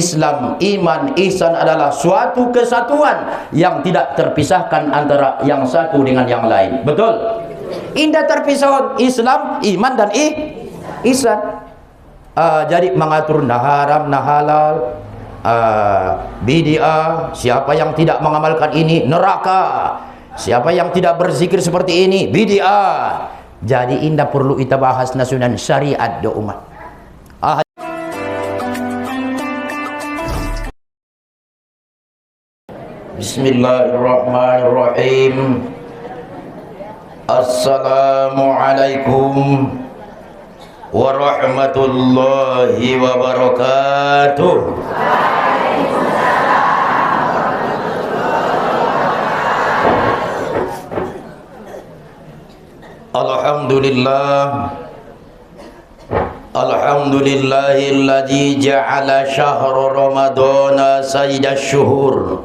Islam, iman, ihsan adalah suatu kesatuan yang tidak terpisahkan antara yang satu dengan yang lain. Betul? Indah terpisah Islam, iman dan ihsan. Jadi mengatur nah haram, nah halal, bid'ah. Siapa yang tidak mengamalkan ini neraka. Siapa yang tidak berzikir seperti ini bid'ah. Jadi indah perlu kita bahas nasional syariat do umat. Bismillahirrahmanirrahim. Assalamualaikum warahmatullahi wabarakatuh. Alhamdulillah. Alhamdulillahilladzi ja'ala syahra ramadana sayyidash syuhur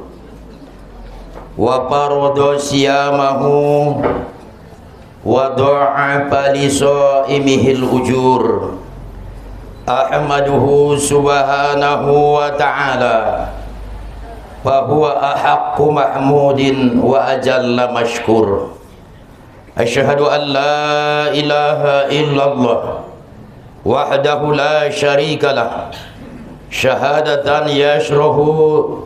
wa farada siyamahu wa du'afa li shaimihil ujur. Ahmaduhu subhanahu wa ta'ala fa huwa ahaqqu mahmudin wa ajalla mashkur. Asyhadu an la ilaha illallah wahdahu la syarikalah syahadatan yashrahu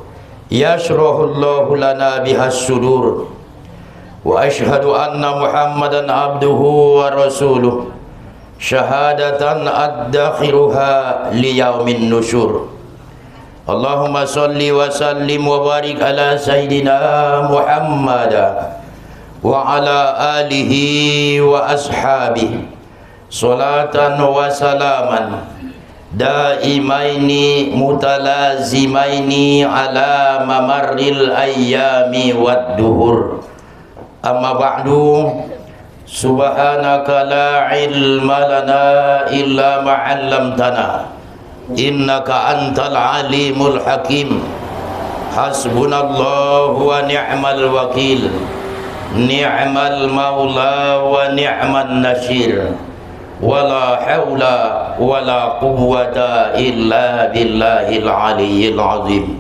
lana bihas sudur. Wa ashhadu anna Muhammadan abduhu wa rasuluh syahadatan addakhiruha liyaumin nusyur. Allahumma salli wa sallim wa barik ala sayyidina Muhammad wa ala alihi wa ashabihi salatan wa salaman daimaini mutalazimaini ala mamarril ayyami wad duhur. Amma ba'du, subhanaka la ilma lana illa ma 'allamtana innaka antal alimul hakim. Hasbunallahu wa ni'mal wakil, ni'mal maula wa ni'man nasir. Wala haula wala quwwata illa billahil aliyyil azim.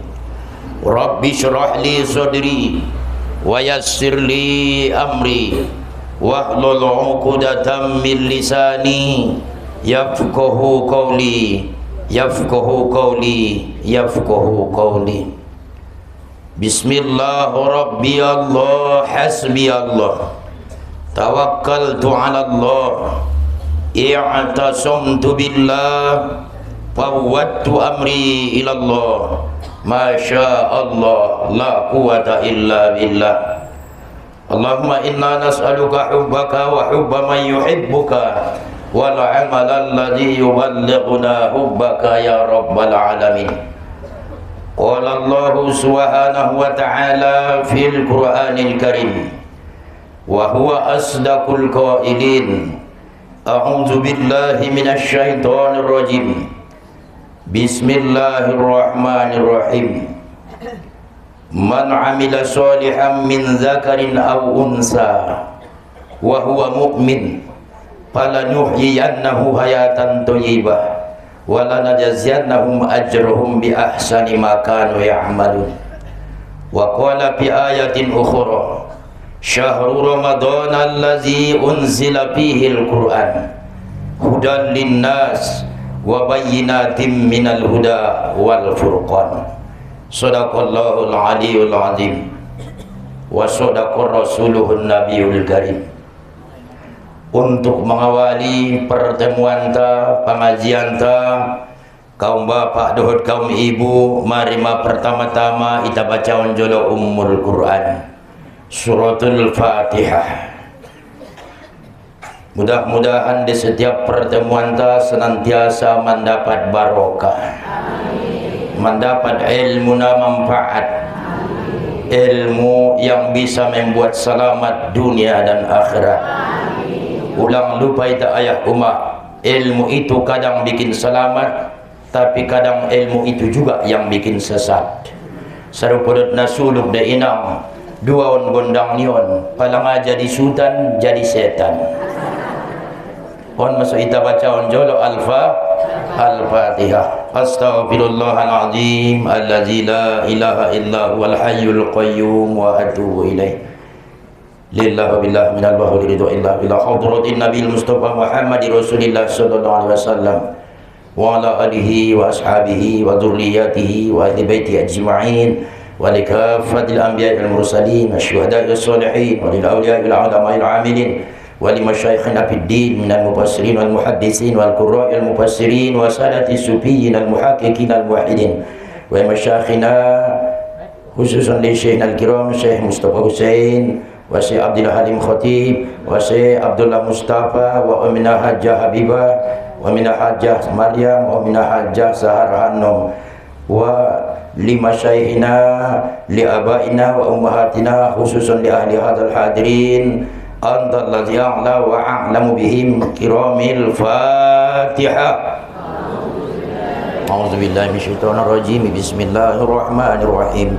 Rabbi syrah li sadri wa yassir li amri wahlul 'uqdatam min lisani yafqahu qawli yafqahu qawli. Bismillah rabbi Allah hasbi Allah tawakkaltu ala Allah i'tasamtu billah fawwadtu amri ila Allah masya Allah la quwata illa billah. Allahumma inna nas'aluka hubbaka wa hubba man yuhibbuka wal amala alladhi yuballighuna hubbaka ya rabbal alamin. Qala Allah subhanahu wa ta'ala fil Qur'anil Karim wa huwa asdaqul qailin. A'udzu billahi minasy syaithanir rajim. Bismillahirrahmanirrahim. Man 'amila shalihan min dzakarin aw unsa wa huwa mu'min falanuhyiyannahu hayatan thayyibah wa lanajziyannahum ajrahum bi ahsani ma kanu ya'malun. Wa qala fi ayatin ukhra syahru ramadana allazi unzila fihi al-Qur'an hudan linnas wa bayyinatin minal huda wal furqan. Shadaqallahul aliyyul azim wa sadaqar rasuluhun nabiyul karim. Untuk mengawali pertemuan ta, pengajian ta, kaum bapak dohot kaum ibu, mari pertama-tama kita baca onjolo Ummul Quran Suratul Fatihah. Mudah-mudahan di setiap pertemuan ta senantiasa mendapat barokah, mendapat ilmu na manfaat, ilmu yang bisa membuat selamat dunia dan akhirat. Ulang lupa ita ayah umat, ilmu itu kadang bikin selamat, tapi kadang ilmu itu juga yang bikin sesat. Sarupodot nasuluk de inang dua on gondang nion palanga jadi sultan jadi setan. On masuk ita baca on jolo Al-Fatihah. Astaghfirullahal azim allazi la ilaha illa huwal hayyul qayyum wa atubu ilaih. Lillahi billah minal bahri ridha illa billah hadratin nabiyil mustafa Muhammadir rasulillah sallallahu alaihi wasallam wa ala alihi wa ashabihi wa dzurriyyatihi wa ahli baiti ajma'in wa likaffatil anbiya'il mursalin wasyuhada'is sholihin wa lil awliya'il ulama'il 'amilin wa limasyayikhina fid din minal mufassirin wal muhaddisin wal qurra'il mufassirin wa sadati sufiyyin al muhaqqiqin al muwahhidin wa masyayikhina khususan li syekhina al kiram Syekh Mustafa Hussein wa Syekh Abdul Halim Khatib wa Syekh Abdullah Mustafa wa Aminah Hajjah Habibah wa Aminah Hajjah Maryam wa Aminah Hajjah Zahar Hanum wa lima syayikhina li abaina wa ummahatina khususan li ahli hadzal hadirin anta allazi a'la wa a'lamu bihim kiramil Fatihah. A'udzubillahi minasyaitonir rajim. Bismillahirrahmanirrahim.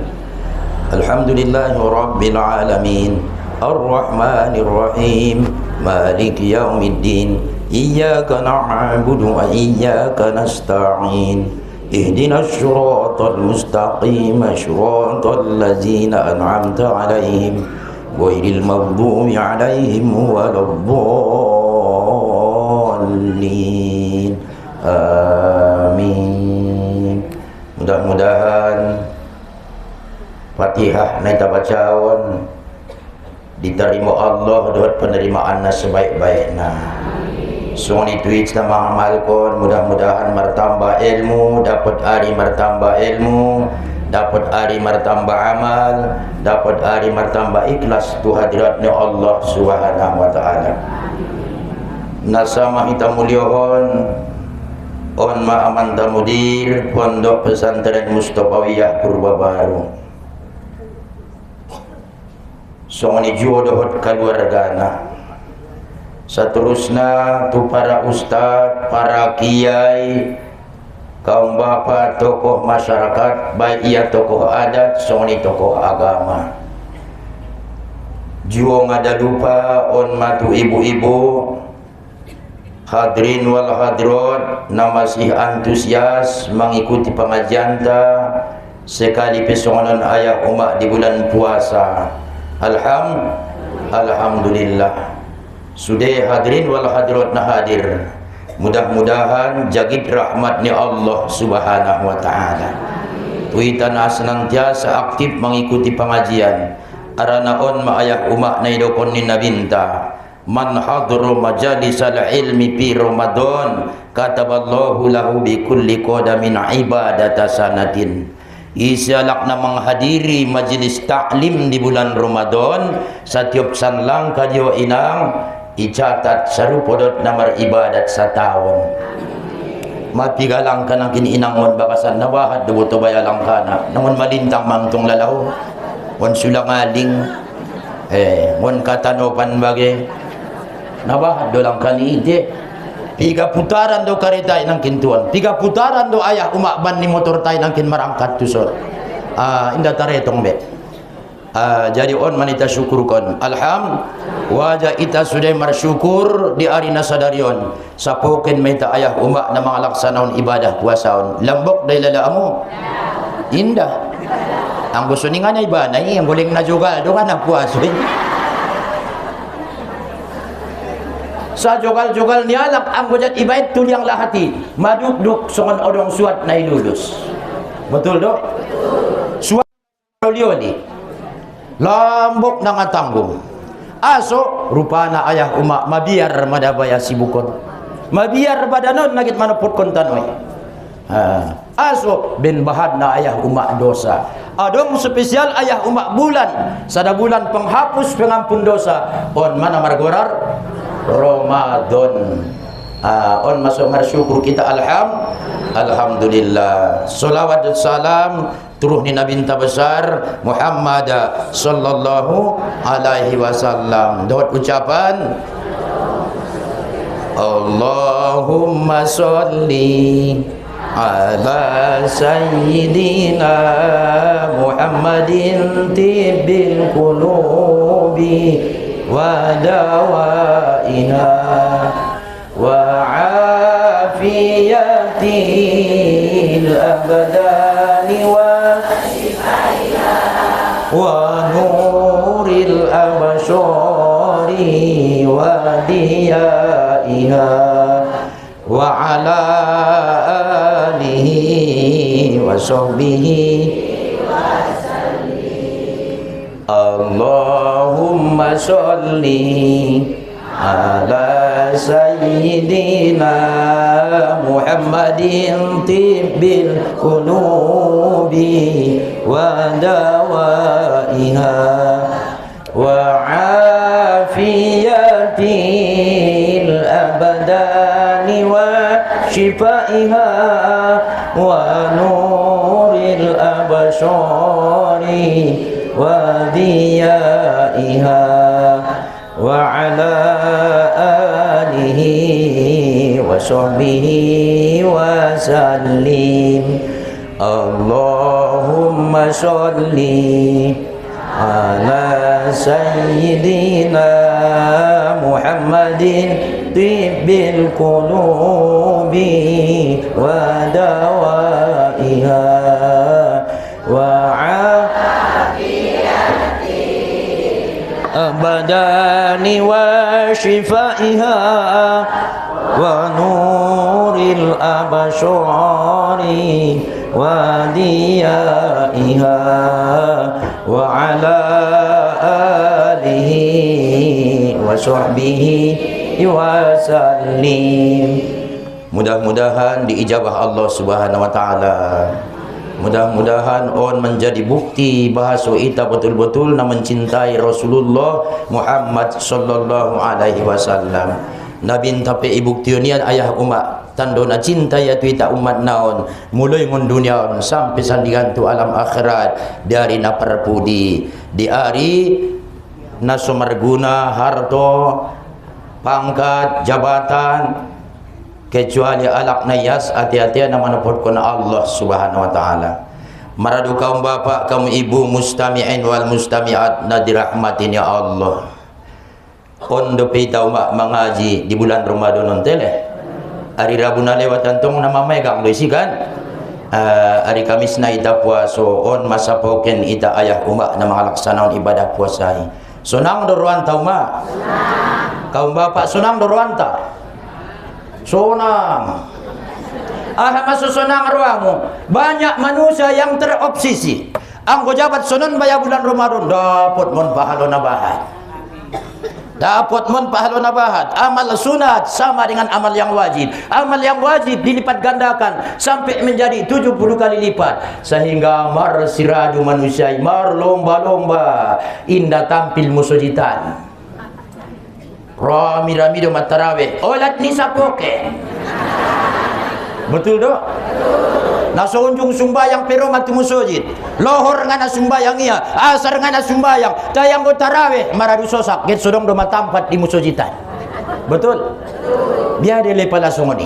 Alhamdulillahi rabbil alamin. Arrahmanir rahim. Maliki yaumiddin. Iyyaka na'budu wa iyyaka nasta'in. Ihdinas siratal mustaqim. Siratal ladzina an'amta 'alaihim ghairil maghdubi 'alaihim waladdallin. Amin. Mudah-mudahan Fatihah naita bacaon diterima Allah doa penerimaanna sebaik-baikna. Sungai Twitch na mengamalkan, mudah-mudahan mertambah ilmu, dapat hari mertambah ilmu, dapat hari mertambah amal, dapat hari mertambah ikhlas tu hadiratnya Allah Subhanahu wa taala. Nasama kita muliakan on ma'amanta mudir Pondok Pesantren Mustafawiyah Purbabaru. Songoni jodoh keluargana. Seterusnya tu para ustad, para kiai, kaum bapa, tokoh masyarakat, baik ia tokoh adat, songoni tokoh agama. Juo ngada lupa on matu ibu-ibu, hadirin wal hadirat, na masih antusias mengikuti pengajian ta sekali pesongonan ayah umat di bulan puasa. Alhamdulillah. Sudah hadirin wal hadirat na hadir. Mudah-mudahan jagid rahmatnya Allah Subhanahu wa taala. Tuitana senantiasa aktif mengikuti pengajian. Aranaon ma ayah umat na idokon ni nabinta. Man hadru majalisal ilmi fi Ramadan kataballahu lahu bi kulli qadamin ibadata sanatin. Isialak na menghadiri majlis taklim di bulan Ramadan, setiap sanlang kadio inang icatat sarupodot namar ibadat setahun. Mapigalang ka ng kininangon bakasan nawahat dubuto bayalang kana namun malintang mangtong lalaw wan sulangaling wan katanopan bagay nawahat do lang kaniite. Piga putaran do karitay ng kintuan, piga putaran do ayah umakban ni motor tayo ng kinmarangkat tusor. Inda taretong be. Jadi on manita syukur kon. Wajah ita sudah bersyukur di arina sadarion. Sapukin maita ayah umak na mga laksanaon ibadah puasaon. Lambok day lalaamu. Indah. Ang gusto ni nga na iba na ang guling na jugal do ka na puasoy. Sa jogal-jogal niya lang ang gujat ibait tulyang lahati maduk-duk songon odong suat na ilulus. Betul do? Suat lioli lambok na nga tanggung aso rupana ayah umak mabiar madabaya sibukon mabiar badanon nagit manuput kontanoy. Aso ben bahad na ayah umak dosa adong spesial ayah umak bulan sada bulan penghapus pengampun dosa on mana margorar Ramadan. On masuk bersyukur kita alhamdulillah. Salawat dan salam turuh ni Nabi besar Muhammad sallallahu alaihi wasallam. Doa ucapan Allahumma sholli ala sayyidina Muhammadin tibbil qulubi wa dawaina wa afiyatil abdani wa nuril absyari wa diyaiha wa ala alihi wa sahbihi Allahumma sholli ala sayyidina Muhammadin tibbil qulubi wa dawaiha wa afiyatil abdani wa shifaiha wa nuril absyari wa diyaiha wa ala alihi wa sahbihi wa sallim. Allahumma sholli ala sayyidina Muhammadin tibbil qulubi wa dawaiha wa abadani wa shifaiha wa nuril absyari wa diyaiha wa ala alihi wa sahbihi wa sallim. Mudah-mudahan diijabah Allah Subhanahu wa taala. Mudah-mudahan on menjadi bukti bahasa kita betul-betul na mencintai Rasulullah Muhammad sallallahu alaihi wasallam. Nabi tapi ibuktionian ayah umat tando na cinta ya tu ita umat naon mulai ngon dunia sampai sandingan tu alam akhirat dari na perpudi di ari na sumarguna harto pangkat jabatan kecuali alak nayas hati-hati na manupod ko na Allah Subhanahu wa taala. Maradu kaum bapak, kaum ibu, mustami'in wal mustami'at na dirahmatin ya Allah. Ondo pita umak mengaji di bulan Ramadan nontele. Hari Rabu na lewat antong na mamegang loisi kan. Hari Kamis na ita puaso on masa poken ita ayah umak na mangalaksanaon ibadah puasai. Sunang dorwanta umak. Kaum bapak sunang dorwanta. Sonang masuk sonang ruangmu. Banyak manusia yang terobsesi ang jabat sonon baya bulan Ramadan dapat mon pahala na bahat, dapat mon pahala na bahat. Amal sunat sama dengan amal yang wajib. Amal yang wajib dilipat gandakan sampai menjadi 70 kali lipat, sehingga mar siradu manusia mar lomba-lomba indah tampil musujitan rami-rami do matarawih olat ni sapoke. Betul do? Nasa unjung sumbayang pero mati musujid. Lohor nga na sumbayang iya, asar nga na sumbayang. Tayang go tarawih maradu sosak get sudong do matampat di musujitan. Betul? Biade le pala sungoni.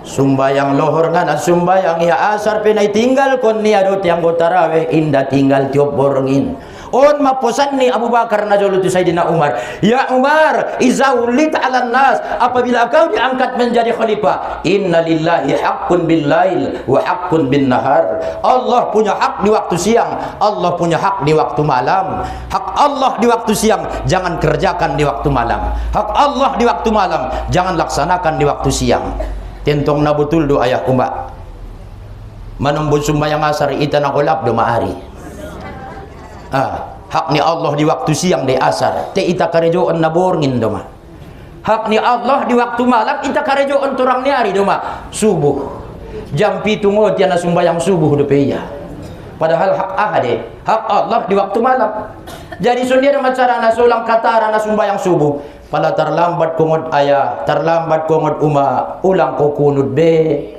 Sumbayang lohor nga na sumbayang iya, asar pinay tinggal kon niya do tiyang go tarawih inda tinggal tiop borongin. On maposan ni Abu Bakar najolu tu Sayyidina Umar, ya Umar, iza ulita 'alan nas, apabila kau diangkat menjadi khalifah, inna lillahi haqqun bil lail wa haqqun bin nahar. Allah punya hak di waktu siang, Allah punya hak di waktu malam. Hak Allah di waktu siang jangan kerjakan di waktu malam. Hak Allah di waktu malam jangan laksanakan di waktu siang. Tentong na betul do ayah umat. Manumbun sumbayang asar ita na kulap do maari. Hak ni Allah di waktu siang di asar te ita karejoon na borngin doma. Hak ni Allah di waktu malam ita karejoon turang ni hari doma subuh jam 7 ngot ya na sumbayang subuh do peya. Padahal hak ahade hak Allah di waktu malam. Jadi sundir macara na sulang katara na sumbayang subuh pala terlambat kungot ayah terlambat kungot uma ulang ko kunut be.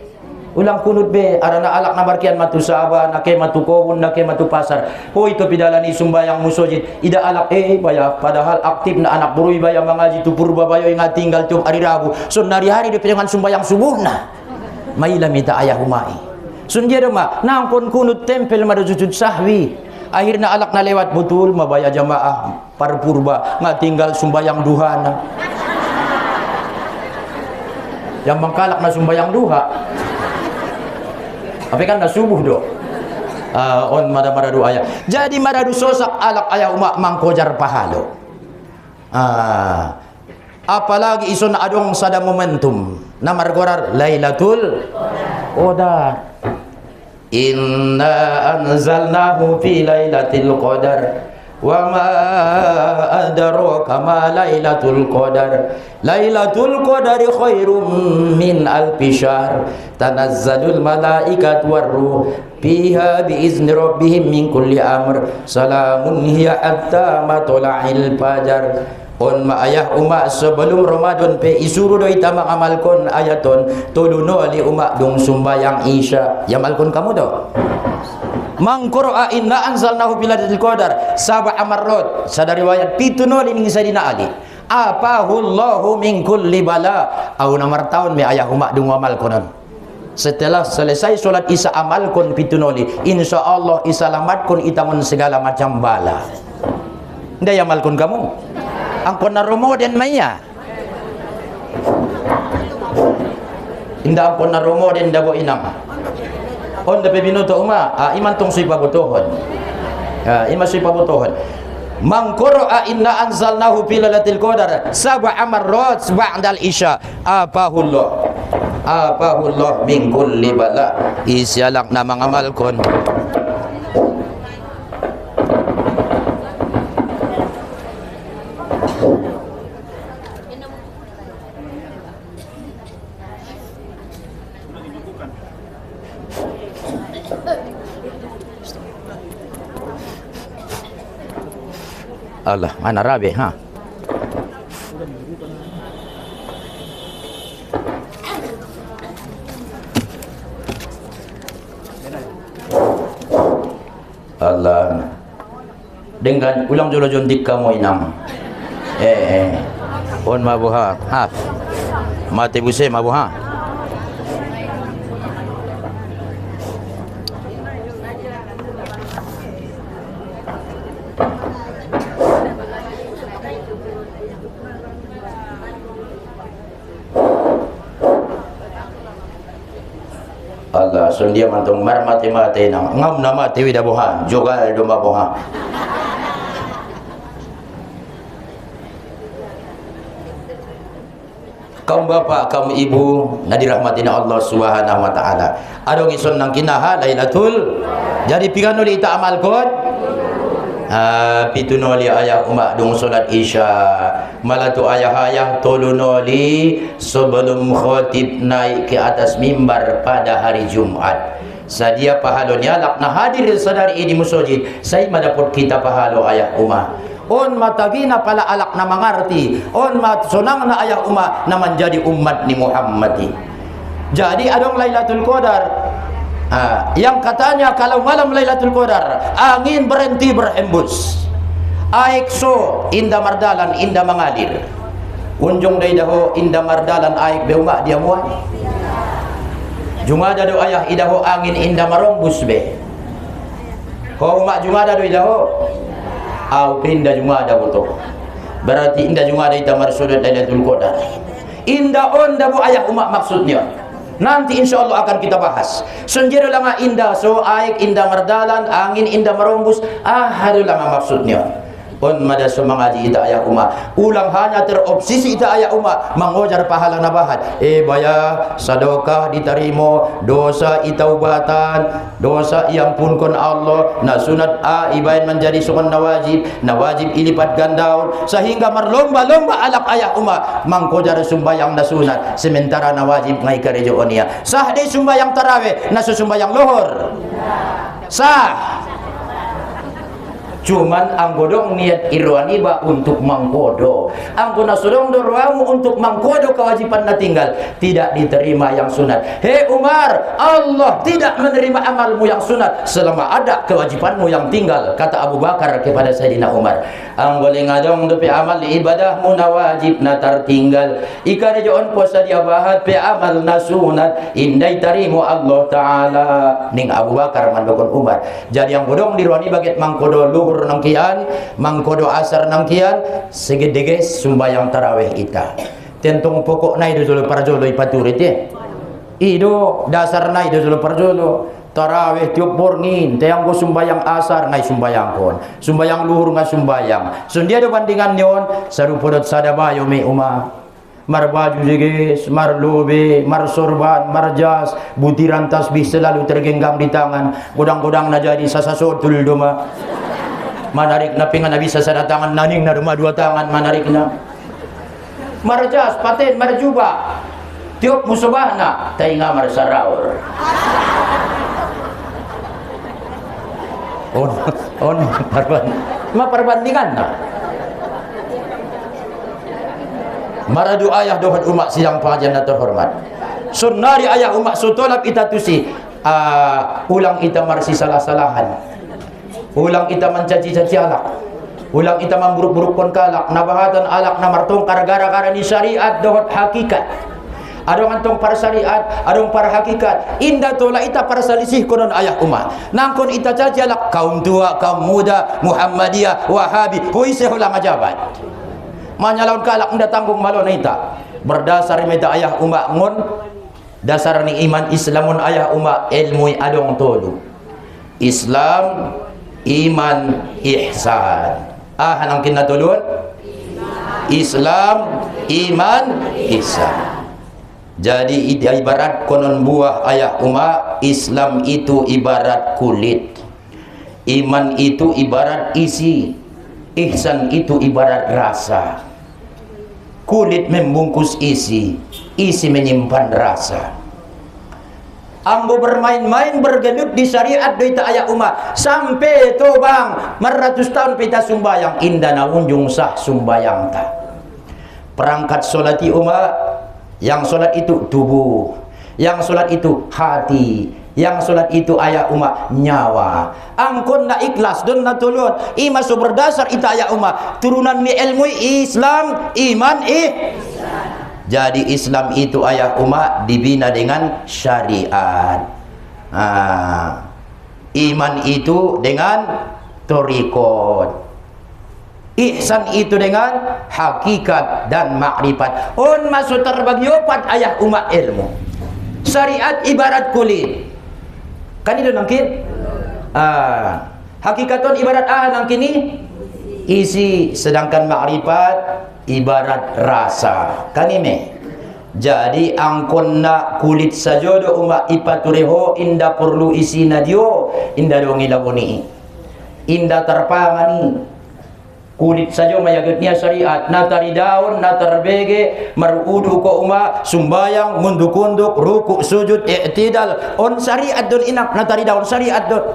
Ulang kunut be arana alak na barkian matu saba nake matu kobun nake matu pasar ho itu pidalani sumbayang musojid ida alak baya padahal aktif na anak buruy baya mangaji tu purba bayo nga tinggal tu hari Rabu sun hari-hari dengan sumbayang subuh na maila mita ayah humai sun dia ma nangkon kunut tempel madu sujud sahwi akhirnya alak na lewat betul mabaya jamaah parpurba nga tinggal sumbayang duhana Yang mengkalak na sumbayang duha. Tapi kan na subuh do. On maradu ayah. Jadi maradu sosak alak ayah umak mangkojar pahalo. Apalagi isun adong sada momentum na margorar Lailatul Qadar. Inna anzalnahu fi Lailatul Qadar. Wa ma adraka ma Lailatul Qadar. Lailatul Qadari khairum min alfi syahr. Tanazzalul malaikatu warruh fiha biizni rabbihim min kulli amr. Salamun hiya hatta matla'il fajar. On ma ayah umak sebelum Ramadan pe isuru doi tamang amalkon ayaton tuluno li umak dong sumbayang isya. Ya malkon kamu do. Mangqura inna anzalnahu fi lailatul qadar sab'a marrat. Sada riwayat pituno li ning Sayyidina Ali. Apahullahu min kulli bala. Au nomor tahun me ayah umak dong amal konon. Setelah selesai solat isya amal kon pitunoli, insyaallah isalamat kon itangon segala macam bala. Nda ya amal kon kamu. Angkon na Ramadan maya. Inda angkon na Ramadan dago inam. On da pebinoto uma, iman tong sui pabutohon. Iman sui pabutohon. Mangqura inna anzalnahu fi lailatul qadar sab'a marrat ba'dal isya. Apahullah min kulli bala. Isyalak na mga malkon. Allah, mana rabi ha? Allah. Dengan ulang jolo jondik kamu inam. On mabuha. Ha. Mati buse mabuha. Allah sundia mantung mar mati-mati nang ngam nama tiwi dah boha jogal domba boha. Kaum bapa, kaum ibu na dirahmatin Allah Subhanahu wa taala. Adong ison nang kinaha Lailatul. Jadi pigano di ita amal kon. Pitunoli ayah umak dung solat isya. Malatu ayah-ayah tolunoli sebelum khotib naik ke atas mimbar pada hari Jumat. Sadia pahalonya lakna hadir sadari di musojid. Saya madapot kita pahalo ayah umak. On matagina pala alak na mangarti. On mat sonang na ayah umat na menjadi umat ni Muhammadi. Jadi adong Lailatul Qadar. Yang katanya kalau malam Lailatul Qadar angin berhenti berhembus. Aikso inda mardalan inda mengalir. Unjung day daho inda mardalan aik beuma dia muat. Jumada do ayah idaho angin inda marombus be. Ko mak jumada do idaho. Au pinda jumada buto. Berarti inda jumada ita marsudat Lailatul Qadar. Inda onda bu ayah umak maksudnya. Nanti insya Allah akan kita bahas. Senjero langa indah so aik indah mardalan angin indah merombus hadu langa maksudnya. On mada semangaji ita ayah umat. Ulang hanya terobsesi ita ayah umat mengojar pahala nabahat. Baya sedekah diterima, dosa ita ubatan, dosa yang punkan Allah. Na sunat ibain menjadi sunat nawajib ilipat gandaun sehingga merlomba-lomba alak ayah umat mengkojar sumbayang na sunat sementara nawajib ngai karejo onia. Sah de sumbayang tarawih na sumbayang lohor. Sah. Cuman anggodong niat irwani ba untuk mangkodo. Angkuna sudong dorwamu untuk mangkodo kewajiban na tinggal tidak diterima yang sunat. Hei Umar, Allah tidak menerima amalmu yang sunat selama ada kewajibanmu yang tinggal. Kata Abu Bakar kepada Sayyidina Umar. Anggoling adong do pe amal ibadahmu na wajib na tertinggal. Ika rejoon puasa dia bahat pe amal na sunat indai tarimu Allah Ta'ala. Ning Abu Bakar mandokon Umar. Jadi anggodong dirwani baget mangkodo luhur nangkian, mangkodo asar nangkian, segede sumbayang tarawih ita. tentong pokok na itu jolo parjolo ipaturit ya. Ido dasar na itu jolo parjolo. Tarawih tiup borngin, tayang ko sumbayang asar ngai sumbayang kon, sumbayang luhur ngai sumbayang. Sundia do bandingan nyon, sarupodot sadabayo me uma. Mar baju jegis, mar lobe, mar sorban, mar jas, butiran tasbih selalu tergenggam di tangan. Godang-godang na jadi sasasotul doma. Manarik na pingan na bisa sa tangan naning na rumah dua tangan manarik na. Mar jas, paten, mar juba. Tiup musubahna, tainga mar saraur. Perbandingan nah. Maradu ayah dohad umat siang pengajian terhormat. Sunnari ayah umat sutolak ita tusi. Ulang ita marsi salah-salahan. Ulang ita mencaci-caci alak. Ulang ita memburuk-burukkan kalak. Nabahatan alak namartong gara-gara ni syariat dohad hakikat. Adong antong para syariat, adong para hakikat. Indah tola ita para salisih konon ayah umat. Nangkon ita cajalak kaum tua, kaum muda, Muhammadiyah, Wahabi, hui sehulang ajabat. Manyalaun kalak nda tanggung malon ita. Berdasar meta ayah umat ngon, dasar ni iman Islamun ayah umat ilmu adong tolu. Islam, iman, ihsan. Hanang kinatulun? Islam, iman, ihsan. Jadi ibarat konon buah ayah umat, Islam itu ibarat kulit, iman itu ibarat isi, ihsan itu ibarat rasa. Kulit membungkus isi, isi menyimpan rasa. Ambo bermain-main bergelut di syariat doita ayah umat sampai to bang 100 tahun pita sumbayang indah na unjung sah sumbayang ta. Perangkat solati umat. Yang solat itu tubuh, yang solat itu hati, yang solat itu ayah umat nyawa. Angkon na ikhlas dan na tulun. Ima so berdasar ita ayah umat turunan mi ilmu Islam, iman ihsan. Jadi Islam itu ayah umat dibina dengan syariat. Iman itu dengan torikot. Ihsan itu dengan hakikat dan makrifat. Masuk terbagi opat ayah umat ilmu. Syariat ibarat kulit. Kan itu nangkin? Hakikaton ibarat nangkini isi, sedangkan makrifat ibarat rasa. Kan ini. Jadi angkon na kulit saja do umat ipatureho inda perlu isi nadio, inda do ngilagoni. Inda terpangani. Kulit saja mayagitnya syariat. Natari daun, natar bege, maruudu ko uma, sumbayang, munduk-unduk, rukuk, sujud, i'tidal. On syariat don inak, natari daun syariat don.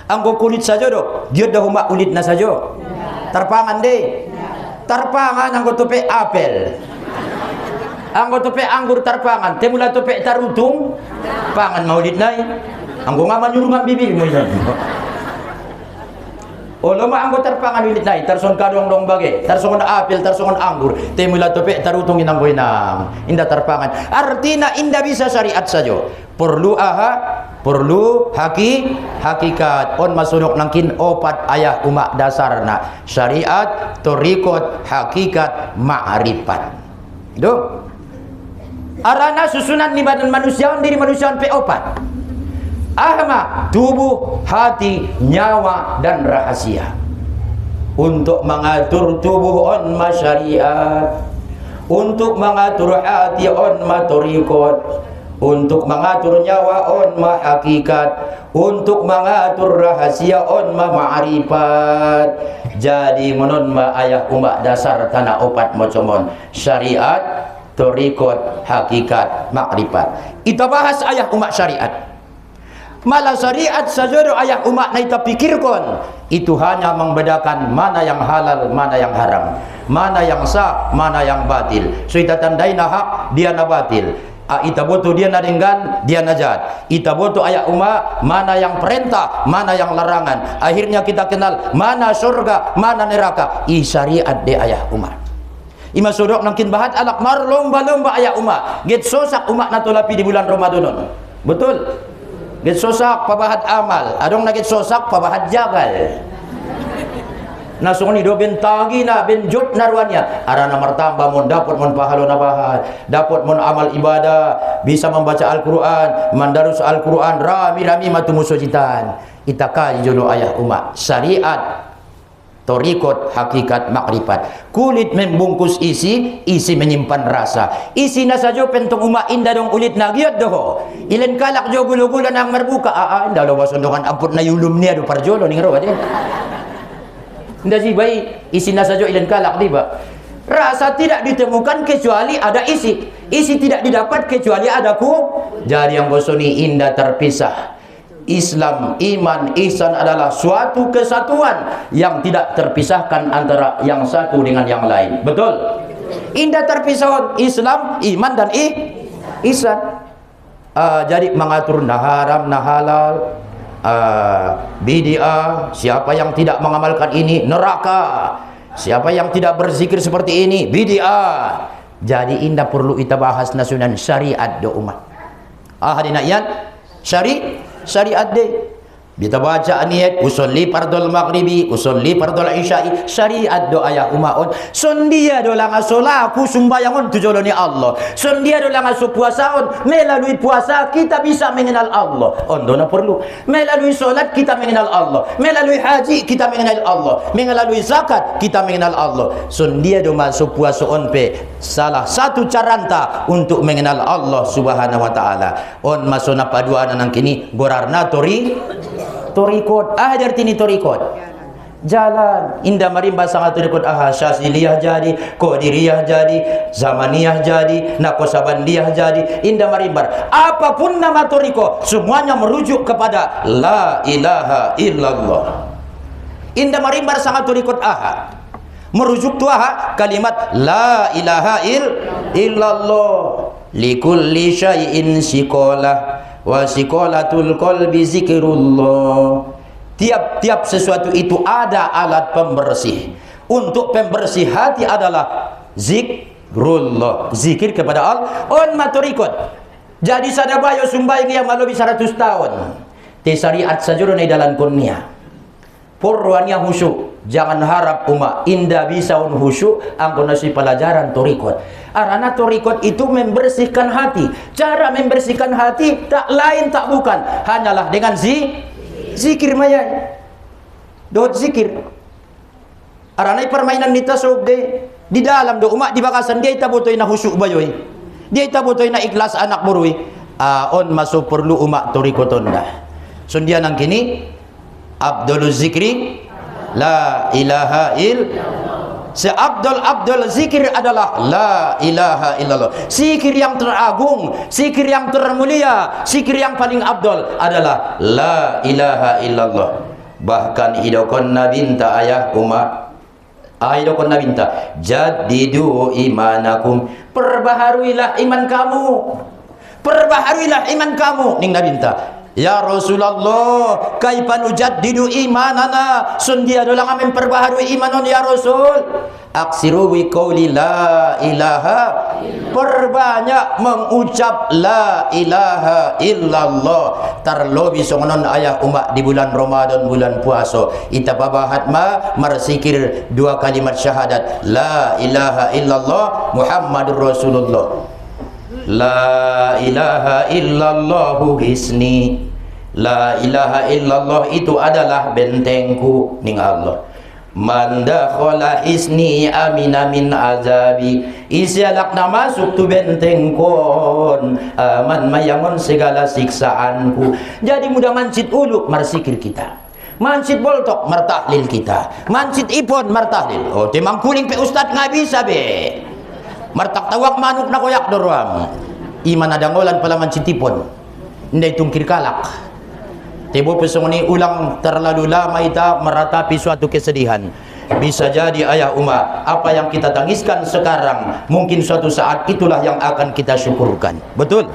Anggo kulit saja do, dia dah umat kulit na saja. Terpangan deh. Terpangan anggo tupe apel. Anggo tupe anggur terpangan. Temula tupe tarutung, pangan maulid nai. Anggo ngaman nyurungan bibir mo yan. Lama anggo terpangan wilit nai, terson kadong dong bage, terson apel, terson anggur, temula tope tarutung inang goinang, indah terpangan. Artinya indah bisa syariat saja. Perlu perlu hakikat. On masudok nangkin opat ayah umat dasarna. Syariat, torikot, hakikat, ma'rifat. Itu. Arana susunan di badan manusia, diri manusia pe opat. Ahma, tubuh, hati, nyawa, dan rahasia. Untuk mengatur tubuh on syariat, untuk mengatur hati on torikot, untuk mengatur nyawa on hakikat, untuk mengatur rahasia on ma'rifat. Jadi menon ayah umat dasar tanah opat mocomon syariat, torikot, hakikat, ma'rifat. Kita bahas ayah umat syariat. Malah syariat saja ayah umat na ita pikirkan itu hanya membedakan mana yang halal, mana yang haram, mana yang sah, mana yang batil. So ita tandai na hak, dia na batil. Ita boto dia na denggan, dia na jahat. Ita boto ayah umat mana yang perintah, mana yang larangan. Akhirnya kita kenal mana surga, mana neraka. Syariat de ayah umat. Ima sodok nangkin bahat alak mar lomba-lomba ayah umat. Get sosak umat na tulapi di bulan Ramadan. Betul? Git sosak pabahat amal, adong nagit sosak pabahat jagal. nasong ni do ben tagi na ben jot narwanya arana martamba mon dapat mon pahala na bahal, dapat mon amal ibadah, bisa membaca Al-Quran, mandarus Al-Quran, rami-rami matumusujitan. Itaka jono ayah umat syariat torikot hakikat makrifat. Kulit membungkus isi, isi menyimpan rasa. Isi na sajo pentong umat indah dong ulit nagiat doho. Ilen kalak jo gulu-gulu nang merbuka. Indah lo wasondongan amput na yulum niya do parjolo ning ro ade. Indah si bayi isi na sajo ilen kalak diba. Rasa tidak ditemukan kecuali ada isi. Isi tidak didapat kecuali ada ku. Jadi yang bosoni indah terpisah. Islam, iman, ihsan adalah suatu kesatuan yang tidak terpisahkan antara yang satu dengan yang lain. Betul? Indah terpisah Islam, iman dan ihsan. Jadi mengatur nah haram, nah halal, bid'ah. Siapa yang tidak mengamalkan ini neraka. Siapa yang tidak berzikir seperti ini bid'ah. Jadi indah perlu kita bahas nasional syariat do umat. Hadirin ayat syariat deh. Kita baca niat usolli fardul maghribi, usolli fardul isya'i, syariat doa ya umaon. Sondia do langa solaku sumbayangon tujoloni Allah. Sondia do langa puasaon, melalui puasa kita bisa mengenal Allah. Ondo na perlu. Melalui solat kita mengenal Allah. Melalui haji kita mengenal Allah. Melalui zakat kita mengenal Allah. Sondia do masuk puasa onpe salah satu caranta untuk mengenal Allah Subhanahu wa taala. On masona paduan nang kini gorarna torikot. Dari tini torikot jalan indah marimba sangat torikot. Syaziliyah jadi, Qadiriyah jadi, Zamaniyah jadi, Naqsabandiyah jadi, indah marimbar. Apapun nama torikot semuanya merujuk kepada la ilaha illallah. Indah marimbar sangat torikot merujuk tuah kalimat la ilaha illallah. Likulli syai'in siqalah wa siqalatul qalbi zikrullah. Tiap-tiap sesuatu itu ada alat pembersih. Untuk pembersih hati adalah zikrullah, zikir kepada Allah. On maturikot. Jadi sadabayo sumbai yang malu 100 tahun. Te syariat sajuro ni dalam kurnia. Purwannya khusyuk. Jangan harap umat indah bisa khusyuk angko nasi pelajaran torikot. Arana torikot itu membersihkan hati. Cara membersihkan hati tak lain tak bukan hanyalah dengan zikir maya. Dot zikir. Arana permainan nita sobde di dalam do umat di bakasan dia ita botoy na khusyuk bayoy. Dia ita botoy na ikhlas anak buruy. On masuk perlu umat torikoton dah. So dia nang kini Abdul Zikri la ilaha illallah. Abdul zikir adalah la ilaha illallah. Zikir yang teragung, zikir yang termulia, zikir yang paling abdul adalah la ilaha illallah. Bahkan idokon nabinta ayah umat idokon nabinta jadidu imanakum, perbaharuilah iman kamu, perbaharuilah iman kamu. Ning nabinta ya Rasulullah, kaifa nujaddidu imanana? Sundia dolang amin perbaharui imanon ya Rasul. Aksiru bi qauli la ilaha, perbanyak mengucap la ilaha illallah. Terlebih songonon ayah umat di bulan Ramadan, bulan puasa. Ita babahat marsikir dua kalimat syahadat la ilaha illallah Muhammadur Rasulullah. La ilaha illallahu hisni. La ilaha illallah itu adalah bentengku ning Allah. Man dakhala hisni amina min azabi. Isialakna masuk tu bentengkon aman mayangon segala siksaanku. Jadi mudah mancit uluk marsikir kita. Mancit boltok martahlil kita. Mancit ipon martahlil. Oh timang kuning pe ustad nga bisa be. Martak tawak manuk na koyak doruam. Iman ada ngolan pala mancitipon. Ndai tungkir kalak. Tibo pesongoni ulang terlalu lama ita meratapi suatu kesedihan. Bisa jadi ayah umat, apa yang kita tangiskan sekarang mungkin suatu saat itulah yang akan kita syukurkan. Betul?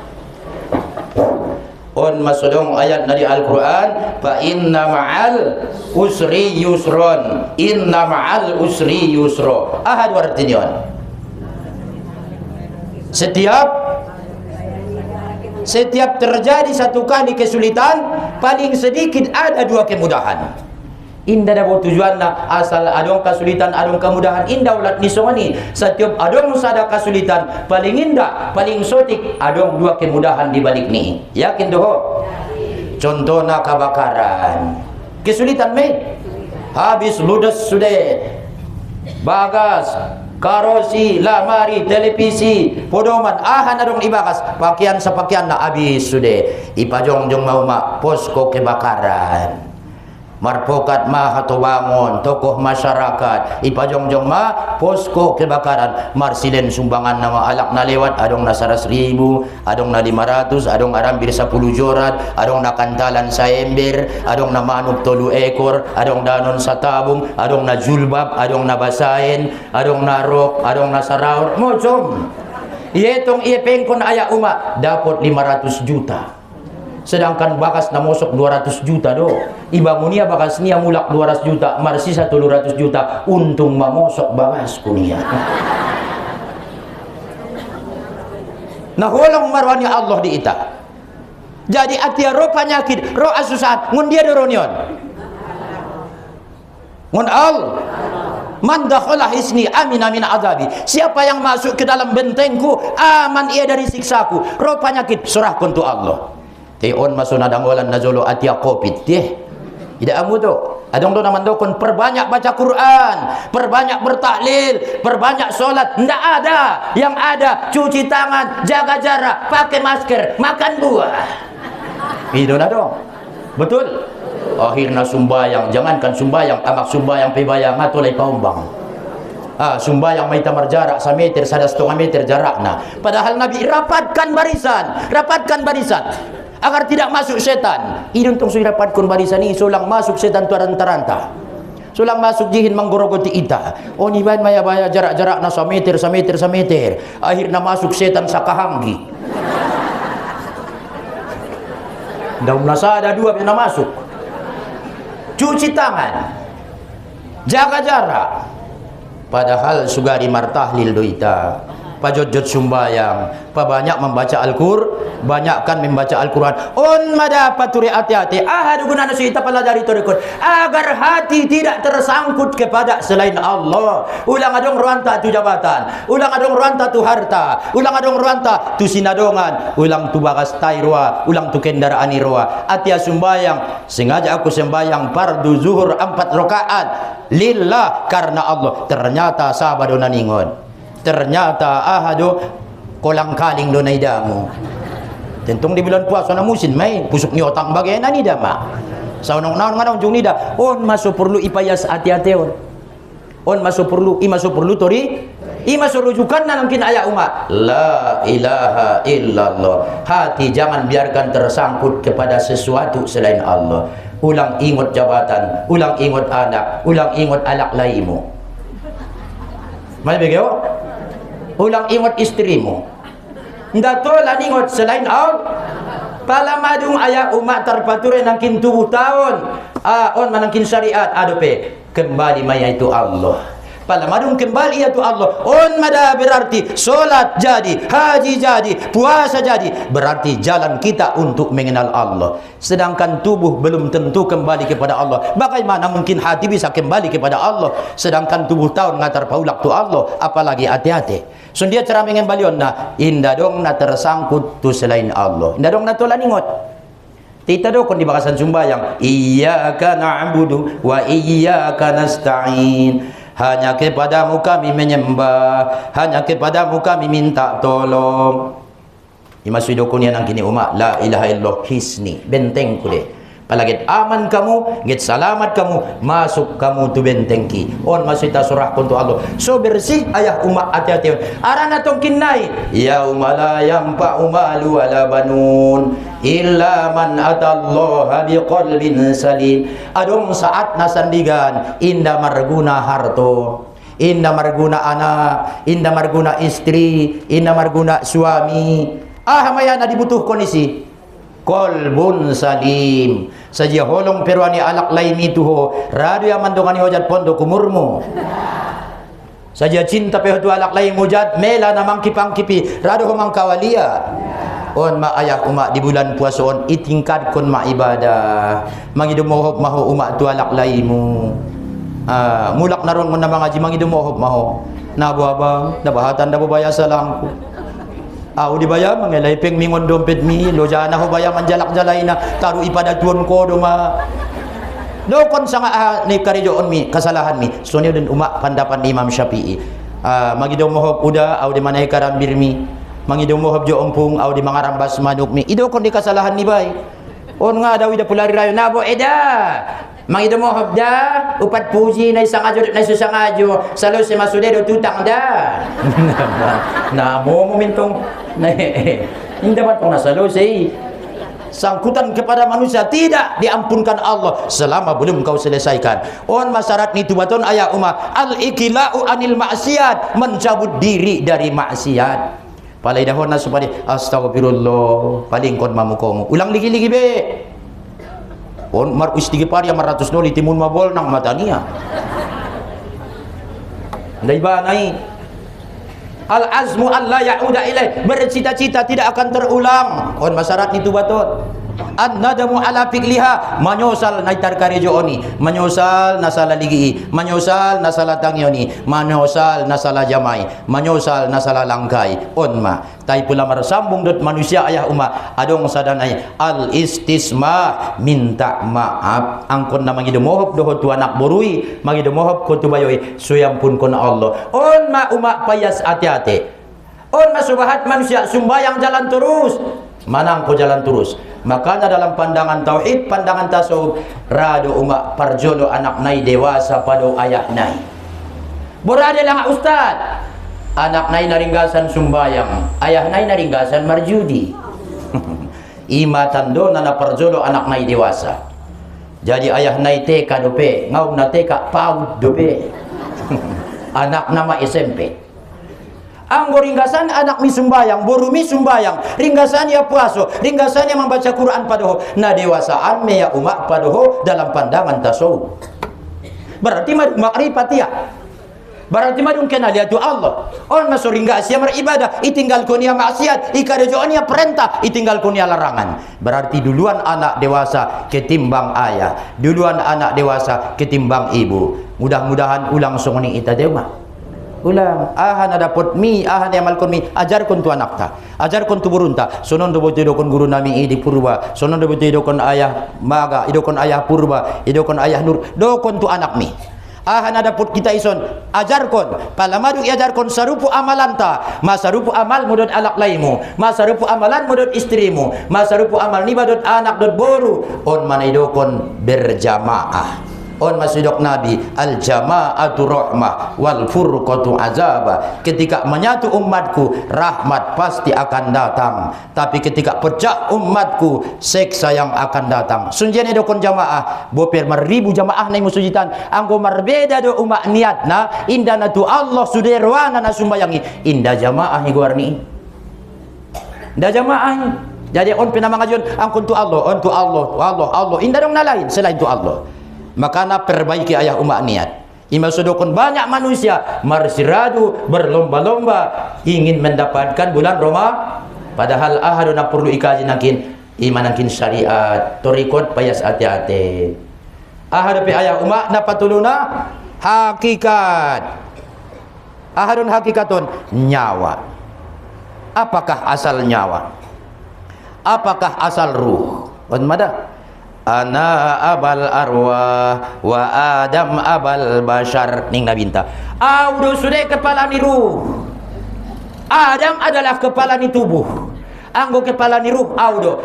On masudong ayat dari Al-Quran, fa inna ma'al usri yusron, inna ma'al usri yusro. Ahad wartinion. Setiap terjadi satu kali kesulitan, paling sedikit ada dua kemudahan. Indah dah tujuan na asal adong kesulitan, adong kemudahan, indah ulat nisongani. Setiap adong sada kesulitan, paling indah, paling sotik, adong dua kemudahan di balik ni. Yakin doh? Contohnya kebakaran. Kesulitan me. Habis ludes sudah. Bagas, karosi, lamari, televisi, podoman, ahan adong ibakas, pakaian sepakaian na habis sudah. Ipajong-jong mau mak posko kebakaran. Marpokat mah atau bangun tokoh masyarakat ipajong-jong mah posko kebakaran marsilen sumbangan nama alak na lewat adong na 100.000 adong na 500 adong arambir 10 jorat adong na kantalan sa ember adong na manuk 3 ekor adong danon sa tabung adong na julbab adong na basahin adong na rok adong na saraur mocom ietong iepengkon aya uma dapat 500 juta. Sedangkan bakas na mosok 200 juta do. Ibangunia bakas niya mulak 200 juta, marsisa 200 juta, untung mamosok bakas kunia. Nahulang marwani Allah di ita. Jadi atia roh penyakit, roh asusan, ngun dia doronion. Ngun al man dakhala hisni amina min azabi. Siapa yang masuk ke dalam bentengku, aman ia dari siksaku. Roh penyakit serahkan tu Allah. Teon masuk nadanggolan nazolo atia kopit teh. Tidak amu tu. Adong tu naman dokon perbanyak baca Quran, perbanyak bertahlil, perbanyak solat. Tidak ada. Yang ada cuci tangan, jaga jarak, pakai masker, makan buah. Itu dah dong. Betul. Akhirnya sumbayang, jangankan sumbayang, amak sumbayang pibayang atau lay paumbang. Sumbayang may tamar jarak sa meter, sa 1,5 meter jarak na. Padahal Nabi rapatkan barisan. Agar tidak masuk setan. Iduntong sudah rapatkan barisan ini, sulang masuk setan tu taranta. Sulang masuk jihin menggorogoti ita. Oh ni ban maya baya jarak-jarak na sa meter. Akhirnya masuk setan sa kahanggi. Daum nasa ada 2 yang masuk. Cuci tangan, jaga jarak. Padahal sugari martahlil doita, pajot-jot sumbayang, pabanyak membaca Al-Qur'an, banyakkan membaca Al-Quran. On madapat turi hati-hati. Ahadu guna nasita pelajari torikun agar hati tidak tersangkut kepada selain Allah. Ulang adong ruanta tu jabatan, ulang adong ruanta tu harta, ulang adong ruanta tu sinadongan, ulang tu bagas tairwa, ulang tu kendaraan irwa. Atia sumbayang, sengaja aku sembayang fardu zuhur 4 rakaat lillah karena Allah. Ternyata sabado naningon, ternyata ahadu kolang kaling do naidamu. Tentong di bulan puasa na musin may pusok ni otak bagay na ni dama. Sa unang naon jung nida on masuk perlu ipayas hati-hati on masuk perlu tori masuk rujukan na mungkin ayat umat la ilaha illallah. Hati jangan biarkan tersangkut kepada sesuatu selain Allah. Ulang ingat jabatan, ulang ingat anak, ulang ingat alak laimu. May begiyo? Ulang ingat istrimu. Ndatola ningot selain Allah. Palamadung ayah umat terpaturin nangkin 7 tahun. On manangkin syariat adope kembali maya itu Allah. Palamadung kembali itu Allah. On mada berarti solat jadi, haji jadi, puasa jadi. Berarti jalan kita untuk mengenal Allah. Sedangkan tubuh belum tentu kembali kepada Allah. Bagaimana mungkin hati bisa kembali kepada Allah? Sedangkan tubuh tahun ngatar paulak tu Allah. Apalagi hati-hati. So dia cara mengembalion na indah dong na tersangkut tu selain Allah. Indah dong na tola ningot. Tita do kon di bakasan sumbayang. Iyyaka na'budu wa iyyaka nasta'in. Hanya kepadamu kami menyembah, hanya kepadamu kami minta tolong. Imasuy do kunya nang kini umat la ilaha illallah hisni benteng ku de. Palagit aman kamu, git salamat kamu, masuk kamu tu bentengki. On masih ta surah kuntu Allah. So bersih ayah umat hati-hati. Arana tong kinnai, yauma la yanfa'u malu wala banun illa man atallaha biqalbin salim. Adong saat nasandigan indah marguna harto, indah marguna anak, indah marguna istri, indah marguna suami. Mayana dibutuh kondisi kolbun salim saja holong perwani alak lain itu ho radu yang mandongani hojat pondok kumurmu saja cinta pehotu alak lain mujad mela namang kipang kipi radu homang kawalia on ma ayah umak di bulan puasa on itingkatkan ma ibadah mangidu mohop maho umak tu alak laimu mulak naron mun nama ngaji mangidu mohop maho na abang da bahatan da baya salamku dibayar mangelai peng mingon dompet mi lo jana ho bayar manjalak jalaina taru ipada tuan ko do ma do kon sanga ni karejo on mi kesalahan mi sonio dan umak pandapan Imam Syafi'i magido mohop uda au di manai karambir mi mangido mohop jo ompung au di mangarambas manuk mi ido kon di kesalahan ni bay on nga daw ida pulari rayo nabo eda mangido mohop da upat puji na isang ajo na susang ajo salo si masudedo tutang da na mo momentong hindi dapat kung nasalo say sangkutan kepada manusia tidak diampunkan Allah selama belum kau selesaikan. On masyarat ni tubaton ayah umah al-ikilau anil maksiat, mencabut diri dari maksiat. Palay dahon na supaya astagfirullah paling kon mamukomu ulang ligi-ligi be on mar istigi par ya 100 noli timun mabol nang matania ndai ba nai al azmu alla yauda ilaih, bercita-cita tidak akan terulang. On masyarat itu batot an nadamu ala fikliha, menyesal naitar karejo oni, menyesal nasala ligi, menyesal nasala tangioni, menyesal nasala jamai, menyesal nasala langkai. On ma tai pula mersambung dot manusia ayah umma adong sadanai al istisma, minta maaf angkon na mangido mohop doho tu anak borui mangido mohop ko tu bayoy suyampun kon Allah. On ma umma payas hati-hati, on ma subahat manusia sumbayang jalan terus manang ko jalan terus. Makanya dalam pandangan tauhid, pandangan tasawuf, rado umak parjolo anak nai dewasa pado ayah nai. Borade lang ustad. Anak nai naringgasan sumbayang, ayah nai naringgasan marjudi. Ima tando na parjolo anak nai dewasa. Jadi ayah nai teka dope, ngau na teka paud dope. Anak nama SMP. Anggo ringgasan anak mi sumbayang, boru mi sumbayang, ringgasan ya puaso, ringgasan ya membaca Quran padoho, na dewasaan me ya umak padoho dalam pandangan tasawuf. Berarti madu makrifat ya. Berarti madu kena lihat Allah. On masuk ringgas ya beribadah, itinggal kunia maksiat, ikarejoan ya perintah, itinggal kunia larangan. Berarti duluan anak dewasa ketimbang ayah, duluan anak dewasa ketimbang ibu. Mudah-mudahan ulang songoni ita dewa. Ulang, ahan ada pot mi, ahan yamal kon mi, ajar kon tu anak ta, ajar kon tu burunta, sonon do bote do kon guru nami di purba, sonon do bote do kon ayah maga, do kon ayah purba, do kon ayah nur, do kon tu anak mi. Ahan ada pot kita ison, ajar kon, palamadu ajar kon sarupu amalanta, masarupu amal mudot alak laimu, masarupu amalan mudot istrimu, masarupu amal niba dot anak dot boru, on manaido kon berjamaah. On masudok Nabi al jama'atu rahmah wal furqatu azaba. Ketika menyatu umatku rahmat pasti akan datang, tapi ketika pecah umatku seksa yang akan datang. Sunjane dokon jamaah boper 1000 jamaah nai musujitan anggo marbeda do umat niatna indana tu Allah suderwana na sumbayangi indah jamaah ni guarni indah jamaah. Jadi on pina mangajon angkon tu Allah, on tu Allah, Allah indah dong na lain selain tu Allah. Makanya perbaiki ayah umat niat. Ima sudokon banyak manusia marsiradu berlomba-lomba ingin mendapatkan bulan Roma, padahal ahaduna perlu ikaji nakin imanakin syariat torikot payas hati-hati. Ahadapi ayah umat napatuluna hakikat. Ahadun hakikatun nyawa. Apakah asal nyawa? Apakah asal ruh? Mada? Ana abal arwah wa Adam abal bashar ning nabinta. Audo sudah kepala ni ruh. Adam adalah kepala ni tubuh. Anggo kepala ni ruh audo.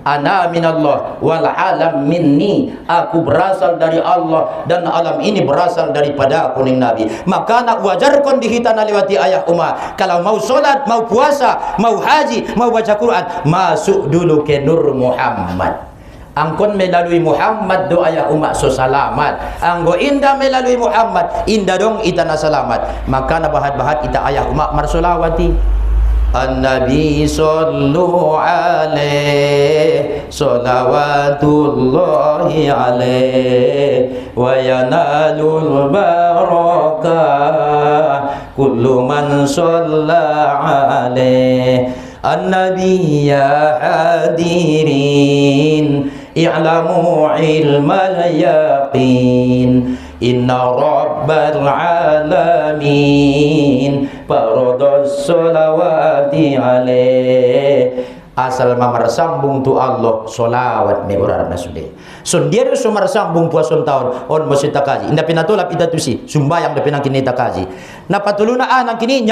Ana minallah wal alam minni. Aku berasal dari Allah dan alam ini berasal daripada aku ning Nabi. Maka nak wajarkan dihitana lewati ayah umah. Kalau mau solat, mau puasa, mau haji, mau baca Quran, masuk dulu ke Nur Muhammad. Angkon melalui Muhammad doa ya umat so selamat. Anggo indah melalui Muhammad indah dong ita na selamat. Maka na bahat-bahat ita ayah umat marsolawati. An-Nabi sallu alaih salawatullahi alaih wa yanalul barakah kullu man salla alaih. An-nabiyya hadirin i'lamu ilmal yaqin inna rabbal alamin faradus salawati alaih. Asal mamar sambung tu Allah solawat me orang nasude. So dia tu sumar sambung puason tahun on masih takaji. Inda pinatulap ita tu si sumbayang da pinang kini takaji. Na patuluna anang kini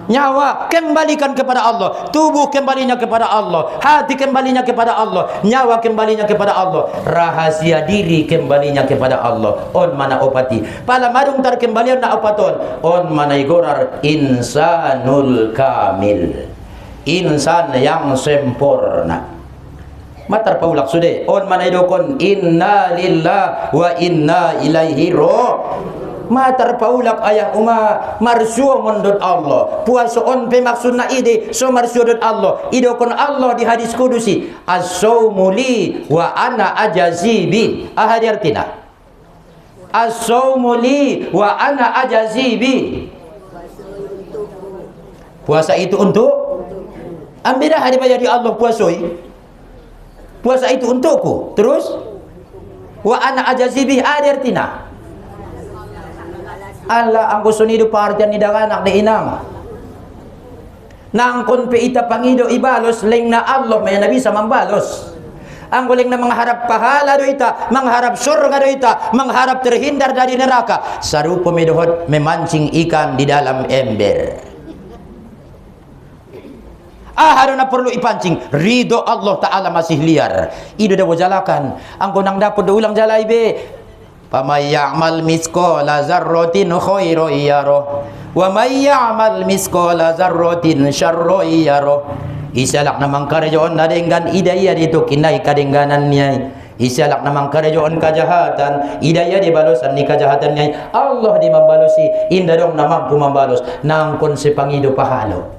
nyawa kembalikan kepada Allah, tubuh kembalinya kepada Allah, hati kembalinya kepada Allah, nyawa kembalinya kepada Allah, rahasia diri kembalinya kepada Allah. On mana opati pala madung tar kembalian na opaton on mana igorar insanul kamil, insan yang sempurna. Matar paulak sude on mana idokon inna lillah wa inna ilaihi matar paulak ayah uma marsuo mondot Allah puasa on pe maksudna ide so marsuo dot Allah idokon Allah di hadis kudusi as-saumu li wa ana ajazibi ahadi artina as-saumu li wa ana ajazibi. Puasa itu untuk ambil hari bayar di Allah puasoi. Puasa itu untukku. Terus wa ana ajazibi ahadi artina Allah ang gusto nido partian ni danganak ni inang. Nang kon pe ita pangido ibalos leng na Allah may nabi sa mambalos. Ang guling na mangharap pahala do ita, mangharap surga do ita, mangharap terhindar dari neraka. Sarupo medohot memancing ikan di dalam ember. Harus na perlu ipancing ridho Allah Ta'ala masih liar. Ido daw jalakan. Ang kunang dapat ulang jalay be. Famay ya'mal misqala zarratin khairan yarah wa may ya'mal misqala zarratin syarran yarah. Isalak namang karyoon na denggan idaya dito kinay kadengganan niya. Isalak namang karyoon kajahatan idaya di balosan ni kajahatan niya. Allah di membalosi inda dong namang pumambalos nangkon si pangido pahalo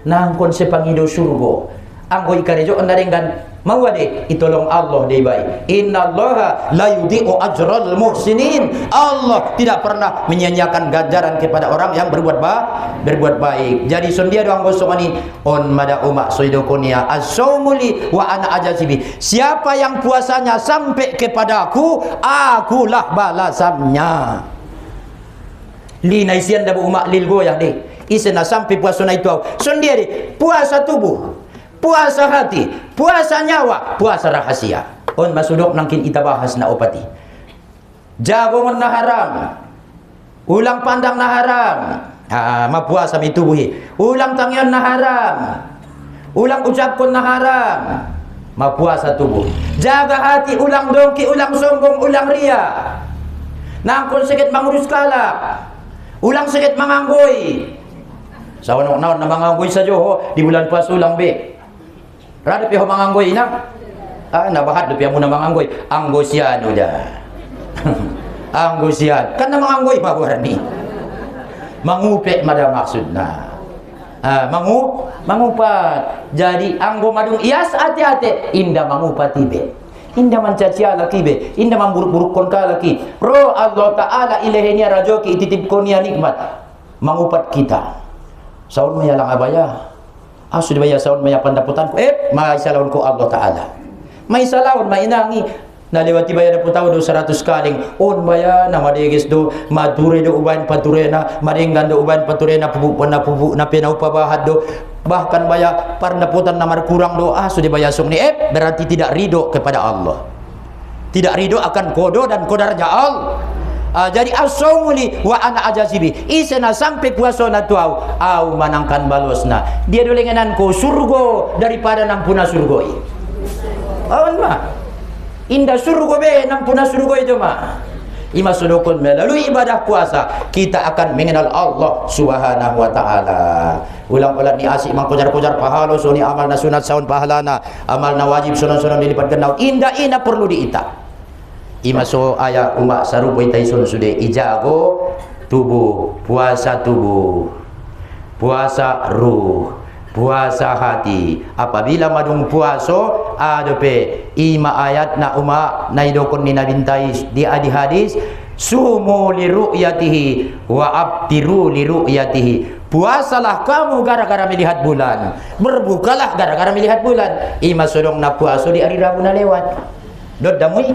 nangkon si pangido surgo. Anggoy karyoon na denggan mawade itolong Allah dei baik. Innallaha la yudhi'u ajral muhsinin. Allah tidak pernah menyia-nyiakan ganjaran kepada orang yang berbuat baik. Jadi sundia doang gosong ani on mada umak soidokonia as-saumuli wa ana ajazibi. Siapa yang puasanya sampai kepadaku, akulah balasannya. Lina isian da umak lil goyah deh. Isena sampai puasa na itu. Sundia deh puasa tubuh, puasa hati, puasa nyawa, puasa rahasia. On masudok nangkin kita bahas na opati. Jagongan na haram, ulang pandang na haram, mapuasa mi tubuhi. Ulang tangyan na haram, ulang ucapkon na haram, mapuasa tubuh. Jaga hati, ulang dongki, ulang sombong, ulang ria. Nangkon sakit mangurus kalak, ulang sakit manganggoy. Sawanok naon na manganggoy sa Joho di bulan puasa ulang be. Rada piho manganggoy ina. Nabahat do piho mo na manganggoy. Anggosyan udah. Anggosyan. Kan na manganggoy magwarani. Mangupe mada maksudna. Mangupat. Jadi anggo madung ias hati-hati inda mangupat tibe. Inda mancacia laki be. Inda mamburuk-buruk kon ka laki. Ro Allah Ta'ala ilahenya rajoki ititip konia nikmat. Mangupat kita. Saun maya lang abaya. Sudah bayar saun maya pandaputan ko. May salaon ko Allah Ta'ala. May salaon, may inangi. Naliwati bayar na po tao do 100 kaling. On baya na madigis do. Madure do uban pature na. Maringgan do uban pature na pupu na pinaupabahad do. Bahkan baya parnaputan na markurang do. Sudah bayar song ni. Berarti tidak ridho kepada Allah. Tidak ridho akan kodo dan kodar ja'al. Jadi as-saumuli wa ana ajazibi. Isena sampai puasa na tuaw au manangkan balosna. Dia dolenganan ko surgo daripada nampuna surgoi. Awan mah. Indah surgo be nampuna surgo itu mah. Ima sudukun melalui ibadah puasa kita akan mengenal Allah Subhanahu wa Ta'ala. Ulang-ulang ni asik mangkojar-kojar pahala so ni amal na sunat saun pahalana, amal na wajib sunat-sunat dilipat kenau. Indah perlu diita. Imaso ayah umak sarupoy tayson sude ijago tubuh, puasa tubuh, puasa ruh, puasa hati. Apabila madung puaso adope ima ayat na umak naidokon ni nabintai di hadis sumu li ru'yatihi wa abtiru li ru'yatihi. Puasalah kamu gara-gara melihat bulan, berbukalah gara-gara melihat bulan. Ima sodong na puaso di hari Rabu na lewat. Dot damui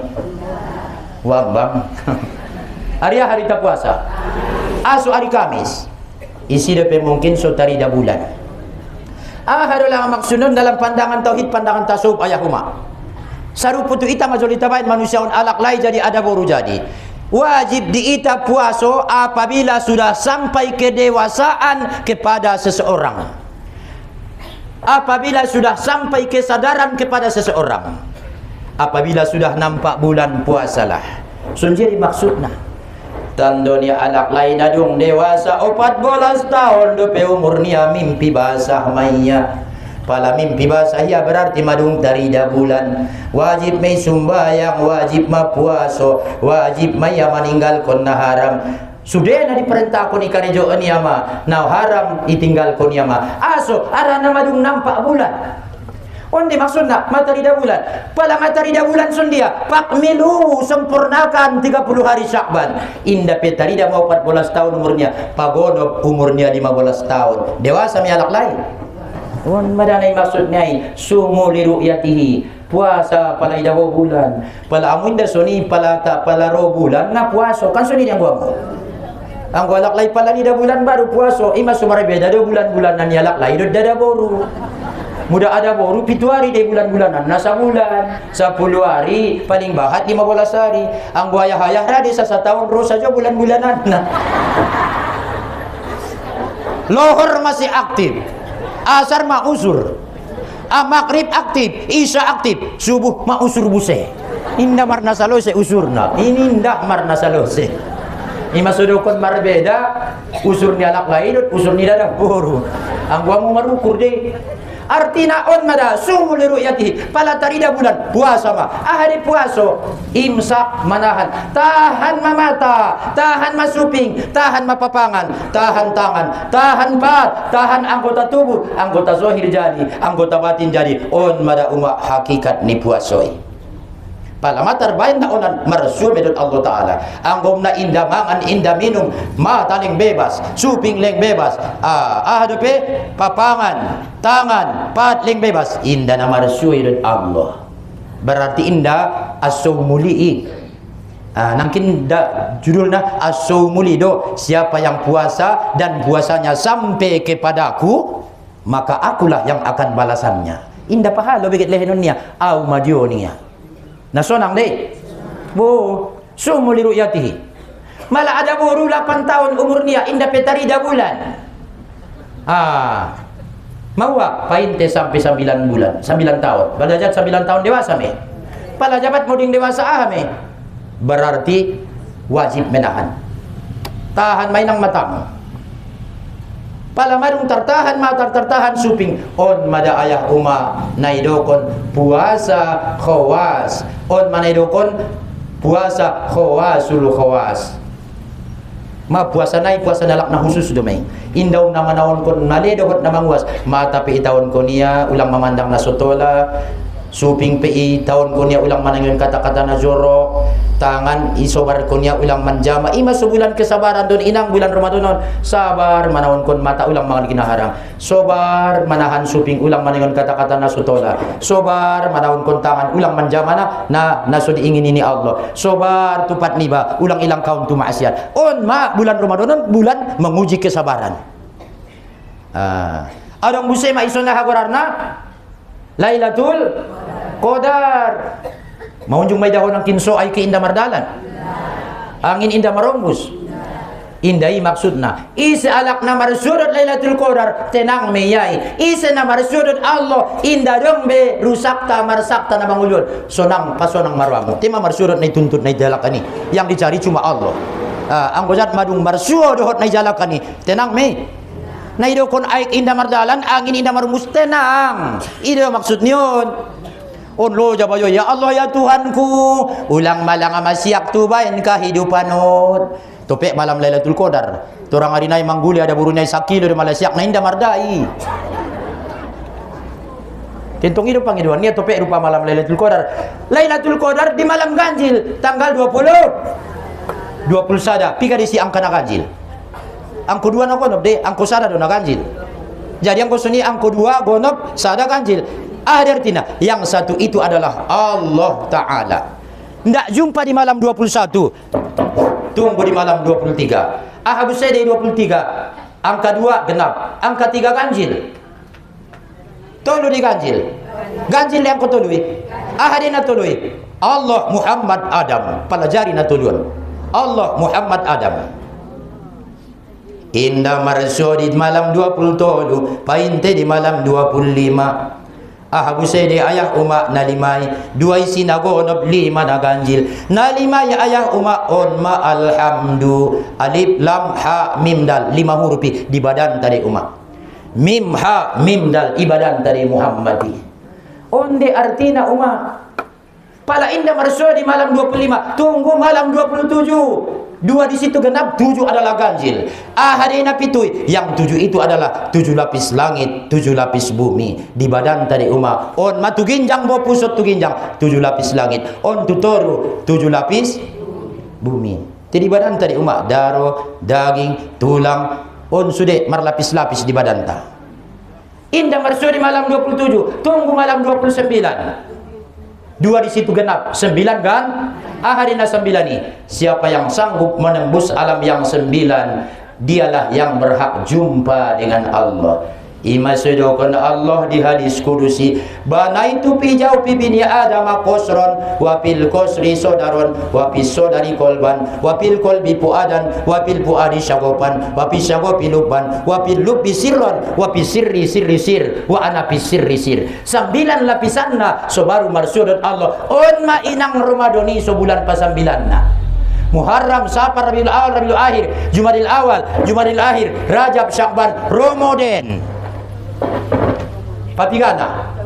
wang bang. Hari tak puasa. Asu hari Kamis. Isi depe mungkin so tarida bulan. Harulah maksudun dalam pandangan tauhid, pandangan tasawuf ayah huma. Saruputu ita majolita bain manusiaun alak lai jadi ada boru jadi. Wajib diita puaso apabila sudah sampai kedewasaan kepada seseorang. Apabila sudah sampai kesadaran kepada seseorang. Apabila sudah nampak bulan puasalah. Sunjiri maksudnya. Tandonya anak lain adung dewasa 14 tahun dope umurnya mimpi basah maya. Pala mimpi basah ya berarti madung tarida bulan. Wajib may sumbayang, wajib mapuaso, wajib maya meninggalkan na haram. Sudah na diperintah ko ni karejoan niya ma, na haram itinggal ko niya ma. Aso arana madung nampak bulan. Onde maksudna matarida bulan. Pala matarida bulan sundia pakmilu sempurnakan 30 hari Syakban. Inda petarida mau 14 tahun umurnya, pagono umurnya 15 tahun. Dewasa mi alak lain. On madanay maksudnya sumu li ru'yatihi. Puasa pala idaw bulan. Pala amun da suni pala ta pala ro bulan na puaso kan suni yang gua. Ang alak lain pala ni da bulan baru puaso. Ima sumare beda do bulan-bulanan ni alak lain do dada boru. Muda ada boru 7 hari dari bulan-bulanan nasa bulan 10 hari paling bahat 15 hari ang buaya-hayah radi sa tahun ro saja bulan-bulanan nah. Lohor masih aktif, asar ma usur, maghrib aktif, isya aktif, subuh ma usur buse. Indah marna salose usurna, ini indah marna salose. Ima sudukon marbeda, usur ni alak lain, usur ni dadah boru. Ang gua mau marukur deh. Artina on mada sumu li ru'yatihi pala tarida bulan puasa ma ahari puaso imsak manahan tahan mamata tahan masuping tahan mapapangan tahan tangan tahan pat tahan anggota tubuh anggota zahir jadi anggota batin jadi on mada umak hakikat ni puasoi pala matar bain na onan marsul medot Allah Ta'ala anggom na inda mangan inda minum mata leng bebas suping leng bebas ahadope papangan tangan pat leng bebas inda na marsul medot Allah berarti inda as-sawmuli nangkin da judulnya as-sawmuli do siapa yang puasa dan puasanya sampai kepadaku maka akulah yang akan balasannya inda pahala bigit lehenonnya au madionia. Nasonang deh, bu, sumu li ru'yatihi. Malah ada boru 8 tahun umurnya, indah petarida bulan. Mawa painte sampai 9 bulan, 9 tahun. Balajat 9 tahun dewasa me. Pala jabat muding dewasa me. Berarti wajib menahan. Tahan mainang matamu. Pala marung tertahan suping on mada ayah uma naidokon puasa khawas on manaidokon puasa khawasul khawas ma puasa nai puasa nalak na khusus domay indaw na manawon kon naledokot na manguas mata pe itawon ko niya ulang mamandang na sotola suping pe itawon ko niya ulang manangon kata-kata na joro tangan isobar ko niya ulang manjama ima sebulan kesabaran don inang bulan Ramadan sabar manawon kon mata ulang mga ginaharang sobar manahan suping ulang manangon kata-kata na sotola sobar manawon kon tangan ulang manjama na nasudi ingin ini Allah sobar tupat niba ulang ilang kaun tumaasyan on ma bulan Ramadan bulan menguji kesabaran adong busay maison na hagorarna Lailatul Qadar maunjung may dahon ng kinso ay ki inda mardalan angin inda marombus indai maksud na isa alak na marsudot Lailatul Qadar tenang meyai isa na marsudot Allah inda dong be rusakta marsakta na mangulyon sonang pasonang marwamo tema marsudot na ituntut na idalakani yang dicari cuma Allah ang gozat madung marsudot na idalakani tenang me na ido kon aik inda mardalan angin inda marumbus tenang ido maksud nyon on lo jabayo ya Allah ya Tuhanku ulang malang masiak tubain kehidupan topek malam Lailatul Qadar turang hari nai mangguli ada burunya sakilo de malasiak na inda mardai tentong hidup pangiduan niya topek rupa malam Lailatul Qadar di malam ganjil tanggal 20 sada pika di siang kana ganjil angko dua na gonop de, angko sada do na ganjil. Jadi angko suni angko dua gonop, sada ganjil. Ada artinya yang satu itu adalah Allah Ta'ala. Ndak jumpa di malam 21, tunggu di malam 23. Habis saya di 23, angka 2 genap, angka 3 ganjil. Tolu di ganjil. Ganjil yang kau tului. Ahadina tului. Allah Muhammad Adam. Pelajari na tuluan. Allah Muhammad Adam. Indah marso di malam 27, painte di malam 25. Ahabu sede ayah umak nalimai dua isi nagonop 5 na ganjil nalimai ayah umak on ma alhamdu alif lam ha mim dal 5 huruf di badan tadi umak mim ha mim dal ibadan tadi Muhammadi onde artina umak pala indah marso di malam 25 tunggu malam 27 2 di situ genap, 7 adalah ganjil. Ahadina pitui, yang 7 itu adalah 7 lapis langit, 7 lapis bumi. Di badan tadi umat. On matu ginjang bo pusat tu ginjang, 7 lapis langit. On tutoru, 7 lapis bumi. Di badan tadi umat, daro, daging, tulang. On sude marlapis-lapis di badan ta. Indah marsu di malam 27, tunggu malam 29. 2 di situ genap, 9 kan? Ahadina 9 ini. Siapa yang sanggup menembus alam yang 9, dialah yang berhak jumpa dengan Allah. Ima sedokan Allah di hadis kudusi, banaitu pi jauh pi bini Adam kosron, wapil kosri sodaron, wapis sodari kolban, wapil kolbi puadan, wapil puadi syagopan, wapis syagopi luban, wapil lubi sirron, wapis sirri sirri sir, wa anapi sirri sir. 9 lapisanna so baru marsudut Allah. On ma inang Ramadani so bulan pasambilanna. Muharram, Safar, Rabiul Awal, Rabiul Akhir, Jumadil Awal, Jumadil Akhir, Rajab, Syakban, Ramadan. Patigana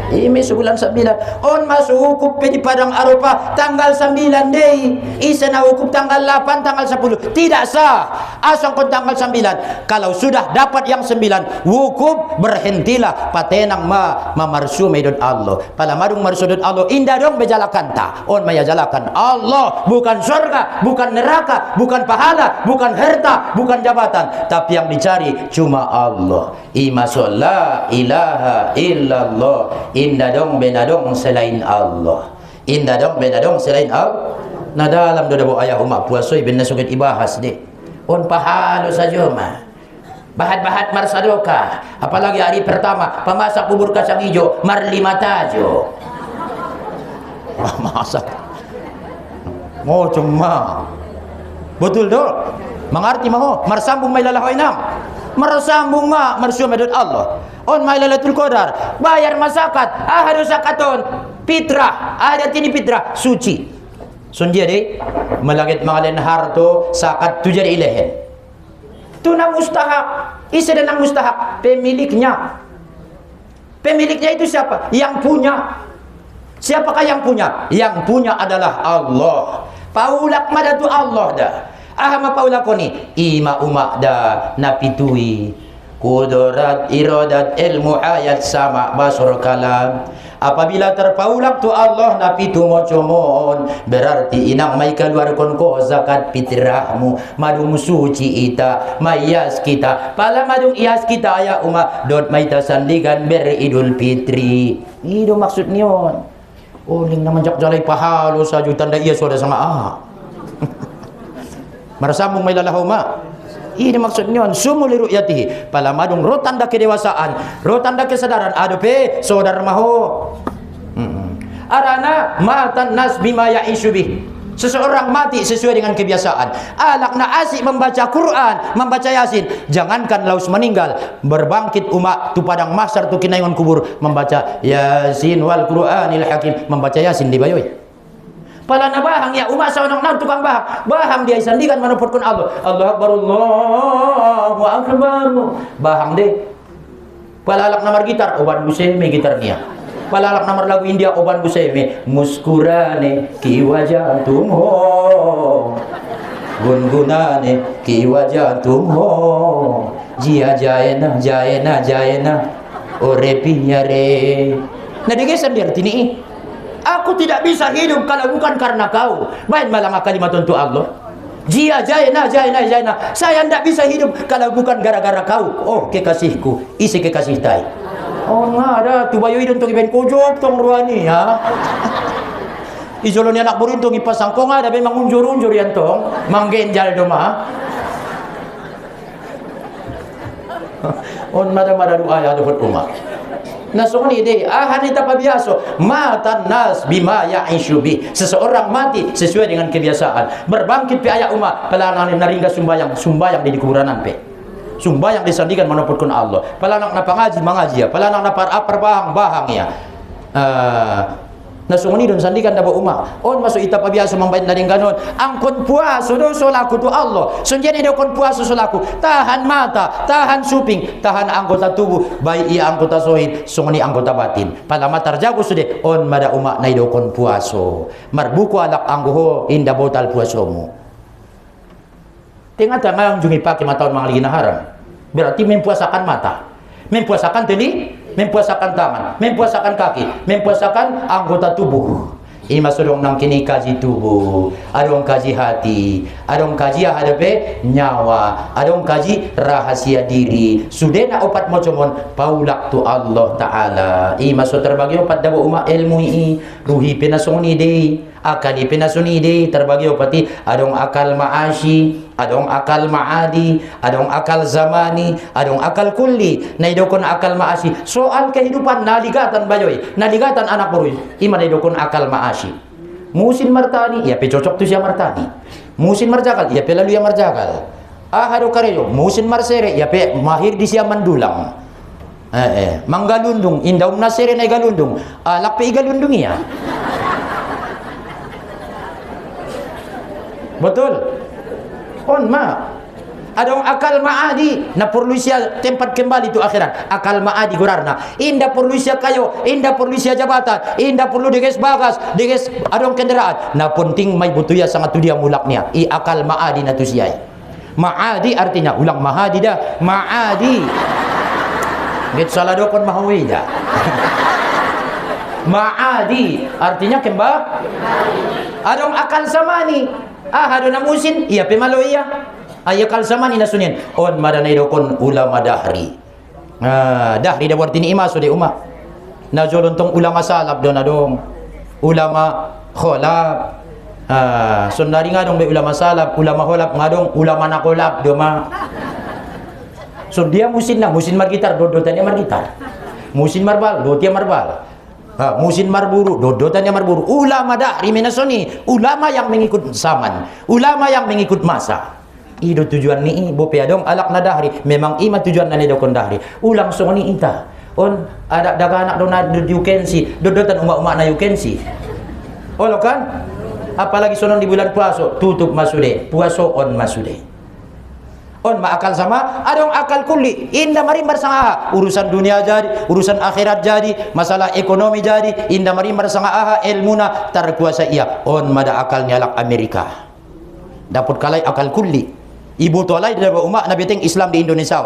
ini sebulan 9 on masuk hukup di Padang Arafah tanggal 9 day isa na hukup tanggal 8 tanggal 10 tidak sah asal kon tanggal 9 kalau sudah dapat yang 9 hukup berhentilah patenang mamarsu medon Allah pala madung marsudut Allah indah dong bejalakan ta on maya jalakan Allah bukan surga bukan neraka bukan pahala bukan harta bukan jabatan tapi yang dicari cuma Allah ima la ilaha illallah indah dong benadong selain Allah indah dong benadong selain Allah na dalam dodo ayah umak puasoi ben nasugit ibahas di on pahalo saja mah bahat-bahat marsadoka apalagi hari pertama pemasak bubur kacang hijau mar 5 tajo masak mau cuma betul dong mengerti mau marsambung may lalahoy nam marsambung ma marsyo medot Allah on may lalatul qadar bayar masakat harus zakaton fitrah ada tini fitrah suci sundia deh malagit mangalen harto sakat tu jadi ilehen tu na mustahak isa dan mustahak pemiliknya itu siapa yang punya siapakah yang punya adalah Allah paulak madatu Allah dah ahama paulakoni ima umak dah napitui kudorat iradat ilmu ayat sama basur kalam apabila terpaulak tu Allah napitu mocomon berarti inang mai keluarkan ko zakat fitrahmu madung suci ita mayas kita pala madung ias kita ya umak dot mai tasandigan beridul fitri itu maksud nion oh ling naman jak jalai pahalo saju tanda iya suara sama marsambung may lalahaw ma ini maksudnya sumuli ru'yatihi pala madung rotanda kedewasaan rotanda kesadaran adupe saudara maho arana matan nas bima ya'ishu bih seseorang mati sesuai dengan kebiasaan alak na asik membaca Quran membaca Yasin jangankan laus meninggal berbangkit umat tu padang mahsyar tu kinaingon kubur membaca Yasin wal Quranil Hakim membaca Yasin di bayoy pala na bahang ya umat sa unang tukang bahang dia isandikan manupurkun Allah Allahu Akbar Allahu Akbar bahang deh palalak namar gitar oban buseme gitar niya palalak namar lagu India oban buseme muskurane ki wajatum ho gungunane ki wajatum ho jia jaena orepinyare nah digeser dia tini aku tidak bisa hidup kalau bukan karena kau. Baik malang kalimat untuk Allah. Jia jaina. Saya tidak bisa hidup kalau bukan gara-gara kau. Oh kekasihku, isi kekasih tai. Oh ada tu bayu hidung tong iben kojok tong ruani ya. Ijolon anak burin tong ipasang ko nga ada memang unjur-unjur yan tong manggenjal do ma. On mada-mada doa ya dapat umat. Nasuni deh, hanita pabiaso matan nas bima ya'ishu bi. Seseorang mati sesuai dengan kebiasaan. Berbangkit pe ayah umat, pelalang naringga sumbayang di kuburan pe. Sumbayang disandikan menopotkan Allah. Pelalang na pangaji mangaji ya, pelalang na parapar bahang ya. Nasunguni don sandikan daba umat. On masuk ita pabiaso mambain na ganon. Angkon puaso do solaku tu Allah. Sunjani do kon puaso solaku. Tahan mata, tahan suping, tahan anggota tubuh, baik ia anggota sohid, sunguni anggota batin. Pala matar jago sude on mada umat na do kon puaso. Marbuku alak anggoho inda botal puasomu. Tengah tengah jungi pakai mata orang lagi haram. Berarti mempuasakan mata, mempuasakan telinga, mempuasakan tangan, mempuasakan kaki, mempuasakan anggota tubuh. Ini masuk dong nang kini kaji tubuh, adong kaji hati, adong kaji hadape nyawa, adong kaji rahasia diri. Sudah nak opat macamon paulak tu Allah Taala. Ini masuk terbagi opat dawa umat ilmu ini, ruhi penasuni deh, akali penasuni deh terbagi opati adong akal ma'ashi, adong akal ma'adi, adong akal zamani, adong akal kulli. Naidokon akal ma'ashi. Soal kehidupan naligatan bayoy, naligatan anak buruy. Ima naidokon akal ma'ashi. Musin martani, ya pe cocok tu siya martani. Musin marjakal, ya pe lalu ya marjakal. Ahado kareyo, musin marsere, ya pe mahir di siya mandulang. Manggalundung, indaw nasere na igalundung. Alak pe igalundung iya. Betul. On ma. Adong akal ma'adi na perlu siya tempat kembali tu akhirat. Akal ma'adi gurarna. Inda perlu siya kayo, inda perlu siya jabatan, inda perlu diges bagas, diges adong kendaraan. Na penting may butuya sangat tu dia mulak niya. I akal ma'adi na tu siya. Ma'adi artinya ulang mahadi dah. Ma'adi. Git salah dokon mahawi dah. Ma'adi artinya kembali. Adong akal samani. Adong namusin, iya pemalo iya. Ayakal samani nasunin. On madanay dokon ulama dahri. Dahri da wartini ima so de uma. Najolon tong ulama salab don adong. Ulama kholab. Sundari nga dong be ulama salab, ulama kholab ngadong ulama nakolab do ma. So dia musin margitar dodotannya margitar. Musin marbal, dotia marbal. Musin marburu, dodotannya marburu. Ulama dahri menasoni, ulama yang mengikut zaman, ulama yang mengikut masa. Ido tujuan ni bope adong alak na dahri. Memang ima tujuan na dokon dahri. Ulang songoni ita. On ada daga anak dona you can see. Dodotan umak-umak na you can see. Olo kan? Apalagi sonon di bulan puaso, tutup masude, puaso on masude. On maakal sama, adong akal kulli. Inda marimbar sangaha, urusan dunia jadi, urusan akhirat jadi, masalah ekonomi jadi, inda marimbar sangaha ilmuna terkuasa ia. On mada akal nyalak Amerika. Dapat kalai akal kulli. Ibu tolai dari umat Nabi Teng Islam di Indonesia.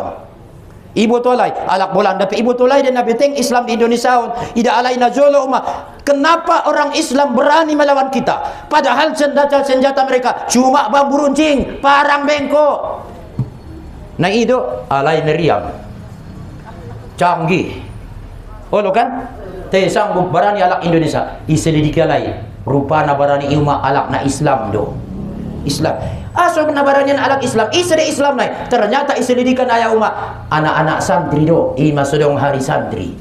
Ibu tolai alak bolan tapi ibu tolai dan Nabi Teng Islam di Indonesia. Ida alai najolo umat. Kenapa orang Islam berani melawan kita? Padahal senjata mereka cuma bambu runcing, parang bengkok. Nah itu alai neriam. Canggih. Oh lo kan? Teh sanggup berani alak Indonesia. Iselidiki alai. Rupana berani umat alak na Islam do. Islam. Asal penabarannya alak Islam, isri Islam naik. Ternyata iselidikan ayah umat anak-anak santri do, ima sodong hari santri.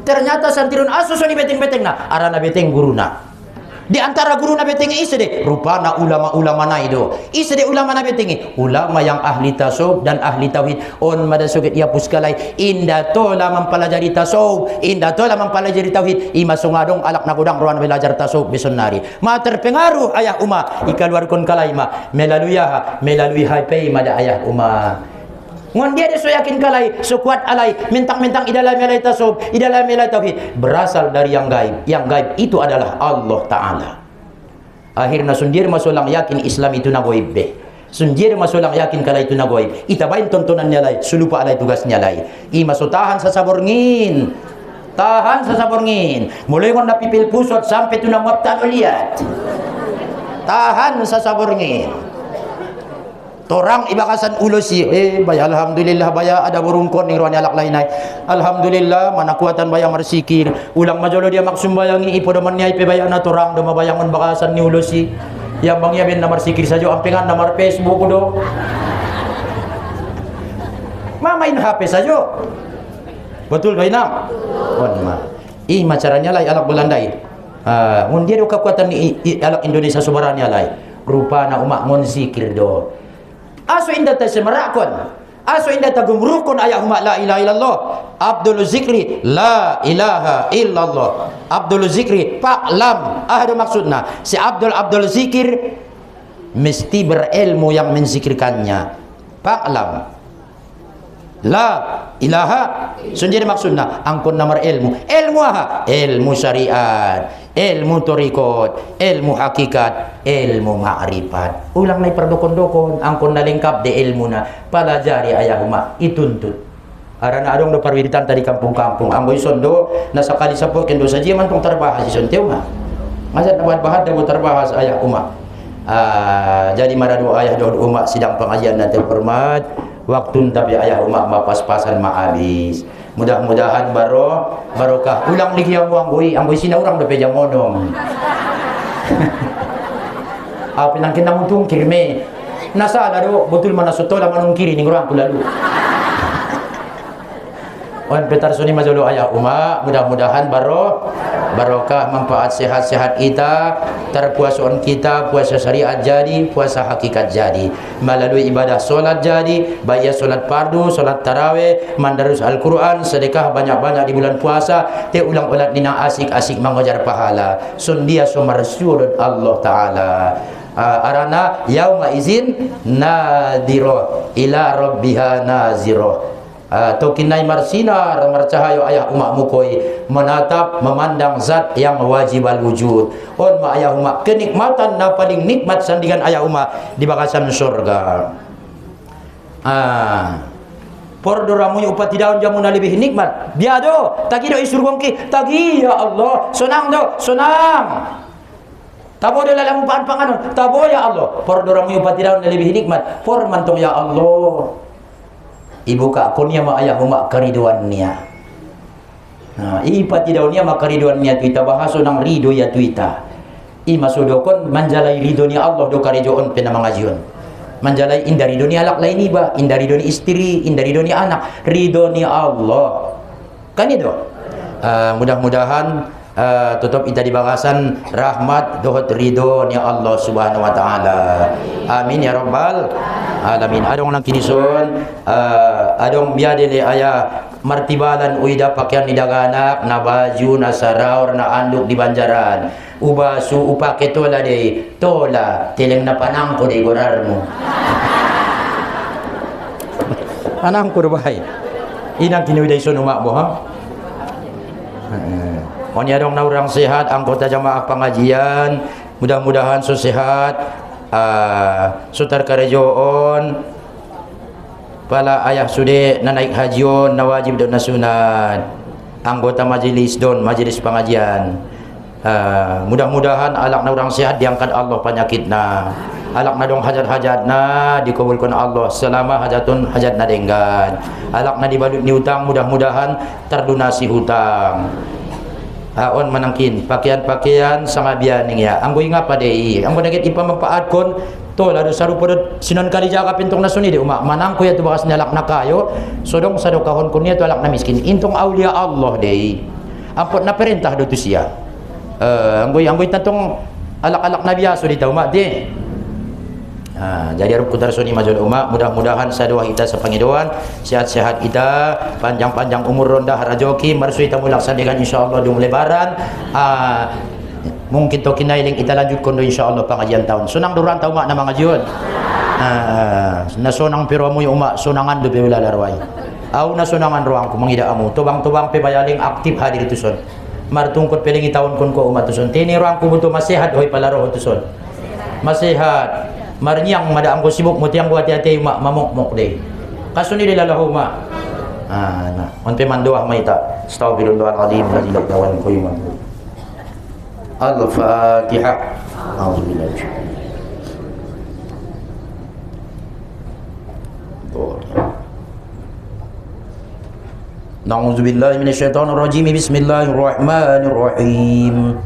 Ternyata santriun asus ni beteng-beteng na, arana beteng guruna. Di antara guru na beteng isde, rupana ulama-ulama naido. Isde ulama na beteng, ulama yang ahli tasawuf dan ahli tauhid. On madasugit ya puskalai, inda tola mempelajari tasawuf, inda tola mempelajari tauhid. Ima sungadong alak na kudang ruan belajar tasawuf besonari. Ma terpengaruh ayah umat ikaluarkon kalai ma melalui haipei mada ayah umat. Ngon dia so yakin kalai, so kuat alai, mentang-mentang idalam melai tasawuf, idalam melai tauhid, berasal dari yang gaib. Yang gaib itu adalah Allah Ta'ala. Akhirnya sundir masulang yakin Islam itu nagoib be. Sundir masulang yakin kalai itu nagoib. Itabain tontonannya lai, sulupa alai tugasnya lai. Ima so tahan sa saborngin. Tahan sa saborngin. Mulai ngon napipil pusot sampai tu namuap lihat. Tahan sa saborngin. Torang ibakasan ulo si baya alhamdulillah baya ada burungkon ni ruan alak lainay. Alhamdulillah mana kuatan baya marsikir. Ulang majolo dia maksumbayangi ipo daman niya ipebaya na torang do mabayangon bakasan ni ulo si. Yang bang yamin na marsikir sajo ampengan namar Facebook do. Mamain HP sajo. Betul ba ina? On ma. Macaranya lay alak Belandai. Ngun dia do kekuatan ni alak Indonesia subarannya lay. Rupa na umak ngon zikir do. Aso indah ta semarakon. Aso indah ta gumrukon ayat umat la ilaha illallah. Abdul zikri la ilaha illallah. Abdul zikri fa'lam. Ada maksudnya si Abdul zikir mesti berilmu yang menzikirkannya. Fa'lam la ilaha sendiri maksudnya angkon nomor ilmu aha ilmu syariat, ilmu torikot, ilmu hakikat, ilmu ma'rifat. Ulang na perdokon-dokon angkon na lengkap de ilmu na palajari ayah umat ituntut arana adong do parwiritan tadi kampung-kampung amboy sondo nasa kali sapo kendo saja mantong terbahas si sontew ma ngasat buat bahas da terbahas ayah umat. Jadi marado ayah do umat sidang pengajian nanti hormat waktu tapi ayah umat pas-pasan habis. Mudah-mudahan barokah. Ulang lagi yang anggoy sina orang dapat jam modong. Apa nang kinang tungkir me. Nasala do betul mana sotola manung kiri ning orang lalu. On petar suni majolo ayah umat, mudah-mudahan barokah manfaat sehat-sehat kita, terpuason kita, puasa syariat jadi, puasa hakikat jadi, melalui ibadah solat jadi, baik solat fardu, solat tarawih, mandarus Al-Quran, sedekah banyak-banyak di bulan puasa, te ulang ulat nina asik-asik mengajar pahala, sundia sumarsyurun Allah Ta'ala. Arana yauma izin nadiro ila rabbiha naziro. Tokinai marsinar marcahayo ayah umak mukoi menatap memandang zat yang wajib al wujud. On ma ayah umak kenikmatan na paling nikmat sandingan ayah umak di bakasan surga. Pordoramu upati daun jamu na lebih nikmat. Biado tagi do isurgongki tagi ya Allah sonang do sonang. Tabo do lalang panganon tabo ya Allah. Pordoramu upati daun na lebih nikmat. Por mantong ya Allah. Ibu kak konia ma ayah umak keriduannya. Ipat tidaunya ma keriduannya tuita bahaso nang rido ya tuita. Masudokon manjalai ridonya Allah do karidoon pena mangajion. Manjalai indah ridonya alak lain iba, indah ridonya istri, indah ridonya anak, ridonya Allah. Kan itu. Mudah-mudahan tutup ita di bagasan rahmat dohot ridonya Allah Subhanahu wa taala. Amin ya rabbal alamin. Adong nang kinison adong biadele aya martibalan uida pakaian di daganak na baju na saraur na anduk di banjaran ubasu upake tola de tola teleng na panang ko de gorarmo panang ko bahay inang kinuiday sun umak mo ha. Konya dong na orang sehat anggota jamaah pengajian mudah-mudahan so sehat sutar karejoon pala ayah sude na naik hajion na wajib don na sunat anggota majelis don majelis pengajian mudah-mudahan alak na orang sehat diangkat Allah penyakit na alak na dong hajat-hajat na dikabulkan Allah selama hajatun hajat na denggan alak na dibalut ni hutang mudah-mudahan terdunasi hutang. On manangkin pakaian-pakaian sangabian ya anggoy nga padei anggo nagit ipa mapaadkon to lado sarupod sinon kali jaga pintong nasuni de umak manang ko ya tu bakas nyalak na kayo sodong sado kahon kun niya tu alak na miskin intong aulia Allah dei ampot na perintah do tu siya anggoy tatong alak-alak na biaso di ta umak de. Jadi harap kutar suni majul umat mudah-mudahan sadoa kita sepangidoan sehat-sehat kita panjang-panjang umur ronda harajoki marsui tamu laksanakan insyaallah dung lebaran mungkin to kinailing kita lanjut kondo insyaallah pengajian tahun sunang duran tau mak na mangajion na sonang pero mo yung umat sonangan do bewala larway au na sonangan ruang ko mangida amo tubang-tubang pe bayaling aktif hadir itu son martungkot pelingi tahun kon ko umat tuson tini ruang ko buto masehat hoy palaro tuson masehat marnyang mada angko sibuk mutiang buat hati mak mamok-mok deh kasuni de lalahu mak nah on pe mandoah maita astagfirullahalazim la ilaha illa huwa al-fatihah a'udzubillahi Na'udzubillahi minasyaitonir rajim. Bismillahirrahmanirrahim.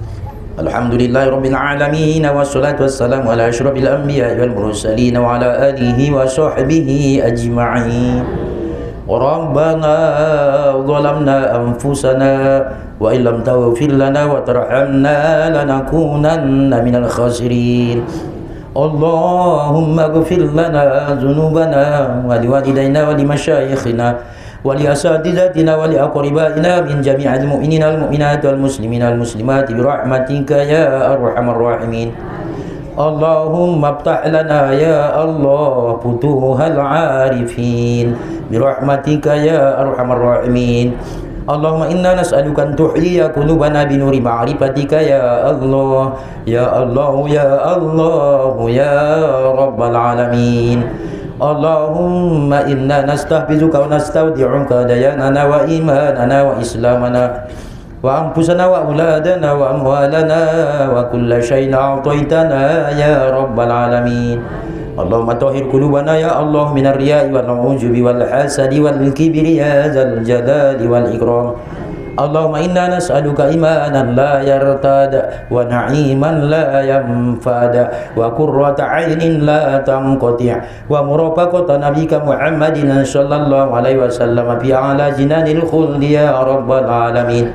Alhamdulillahi rabbil alamin wassalatu wassalamu ala asyrafil anbiya'i wal mursalin wa ala alihi wa sahbihi ajma'in. Rabbana zalamna anfusana wa illam taghfir lana wa tarhamna lanakunanna minal khasirin. Allahumma ighfir lana dhunubana wa liwalidayna wa limasyayikhina wa liasatizatina wa liaqribaina min jami'il mu'minina wal mu'minati wal muslimina wal muslimati bi rahmatika ya arhamar rahimin. Allahumma iftah lana ya Allah futuhal arifin bi rahmatika ya arhamar rahimin. Allahumma inna nas'aluka an tuhyiya qulubana bi nuri ma'rifatika ya Allah ya Allah ya Allah ya rabbal alamin. Allahumma inna nastahfizuka wa nastawdi'uka dayanana wa imanana wa islamana wa anfusana wa auladana wa amwalana wa kulla shay'in a'taitana ya rabbal alamin. Allahumma tahhir qulubana ya Allah minar riya'i wal 'ujubi wal hasadi wal kibri ya dzal jalali wal ikram. Allahumma inna nas'aluka imanan la yartada wa na'iman la yanfada wa qurrata 'ainin la tanqati' wa murafaqata nabiyyika Muhammadin sallallahu alaihi wasallam fi a'la jinanil khuldi ya rabbal alamin.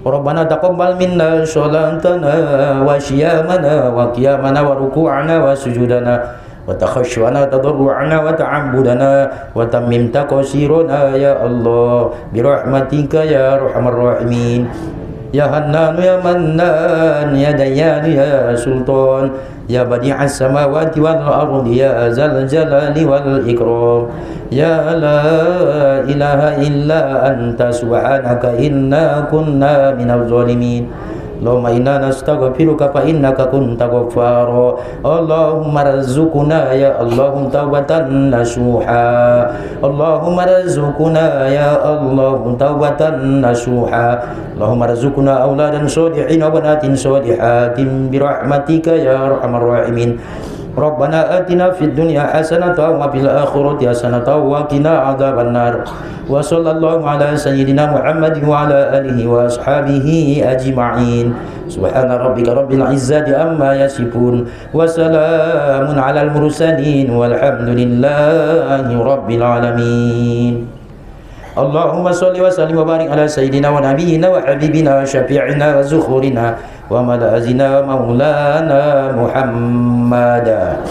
Rabbana taqabbal minna sholatana wa syiyamana wa qiyamana wa ruku'ana wa sujudana wa takhashwana tadarru'ana wa ta'abbudana wa tammim taqsirana ya Allah bi rahmatika ya arhamar rahimin. Ya Hannan ya Mannan ya Dayyan ya Sultan ya Badi'as samawati wal ardi ya Zal jalali wal ikram. Ya la ilaha illa anta subhanaka inna kunna minaz zalimin. Allahumma inna nastaghfiruka fa innaka kunta ghaffara. Allahumma rzuqna ya Allahum taubatan nasuha. Allahumma rzuqna ya Allahum taubatan nasuha. Allahumma rzuqna auladan sholihin wa banatin sholihatin bi rahmatika ya arhamar rahimin. Rabbana atina fid dunya hasanatan wa fil akhirati hasanatan wa qina adzabannar. Wa sallallahu ala sayyidina Muhammad wa ala alihi wa ashabihi ajma'in. Subhana rabbika rabbil izzati amma yasifun wa salamun alal mursalin walhamdulillahi rabbil alamin. Allahumma salli wa sallim wa barik ala sayyidina wa nabiyyina wa habibina wa syafi'ina wa zukhurina wa malazina wa maulana Muhammada.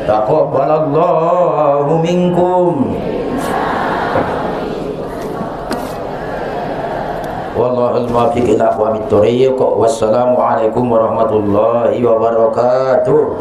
Taqabbalallahu minkum. Wallahul muwaffiq ila aqwamit thoriq. Wassalamu alaikum warahmatullahi wabarakatuh.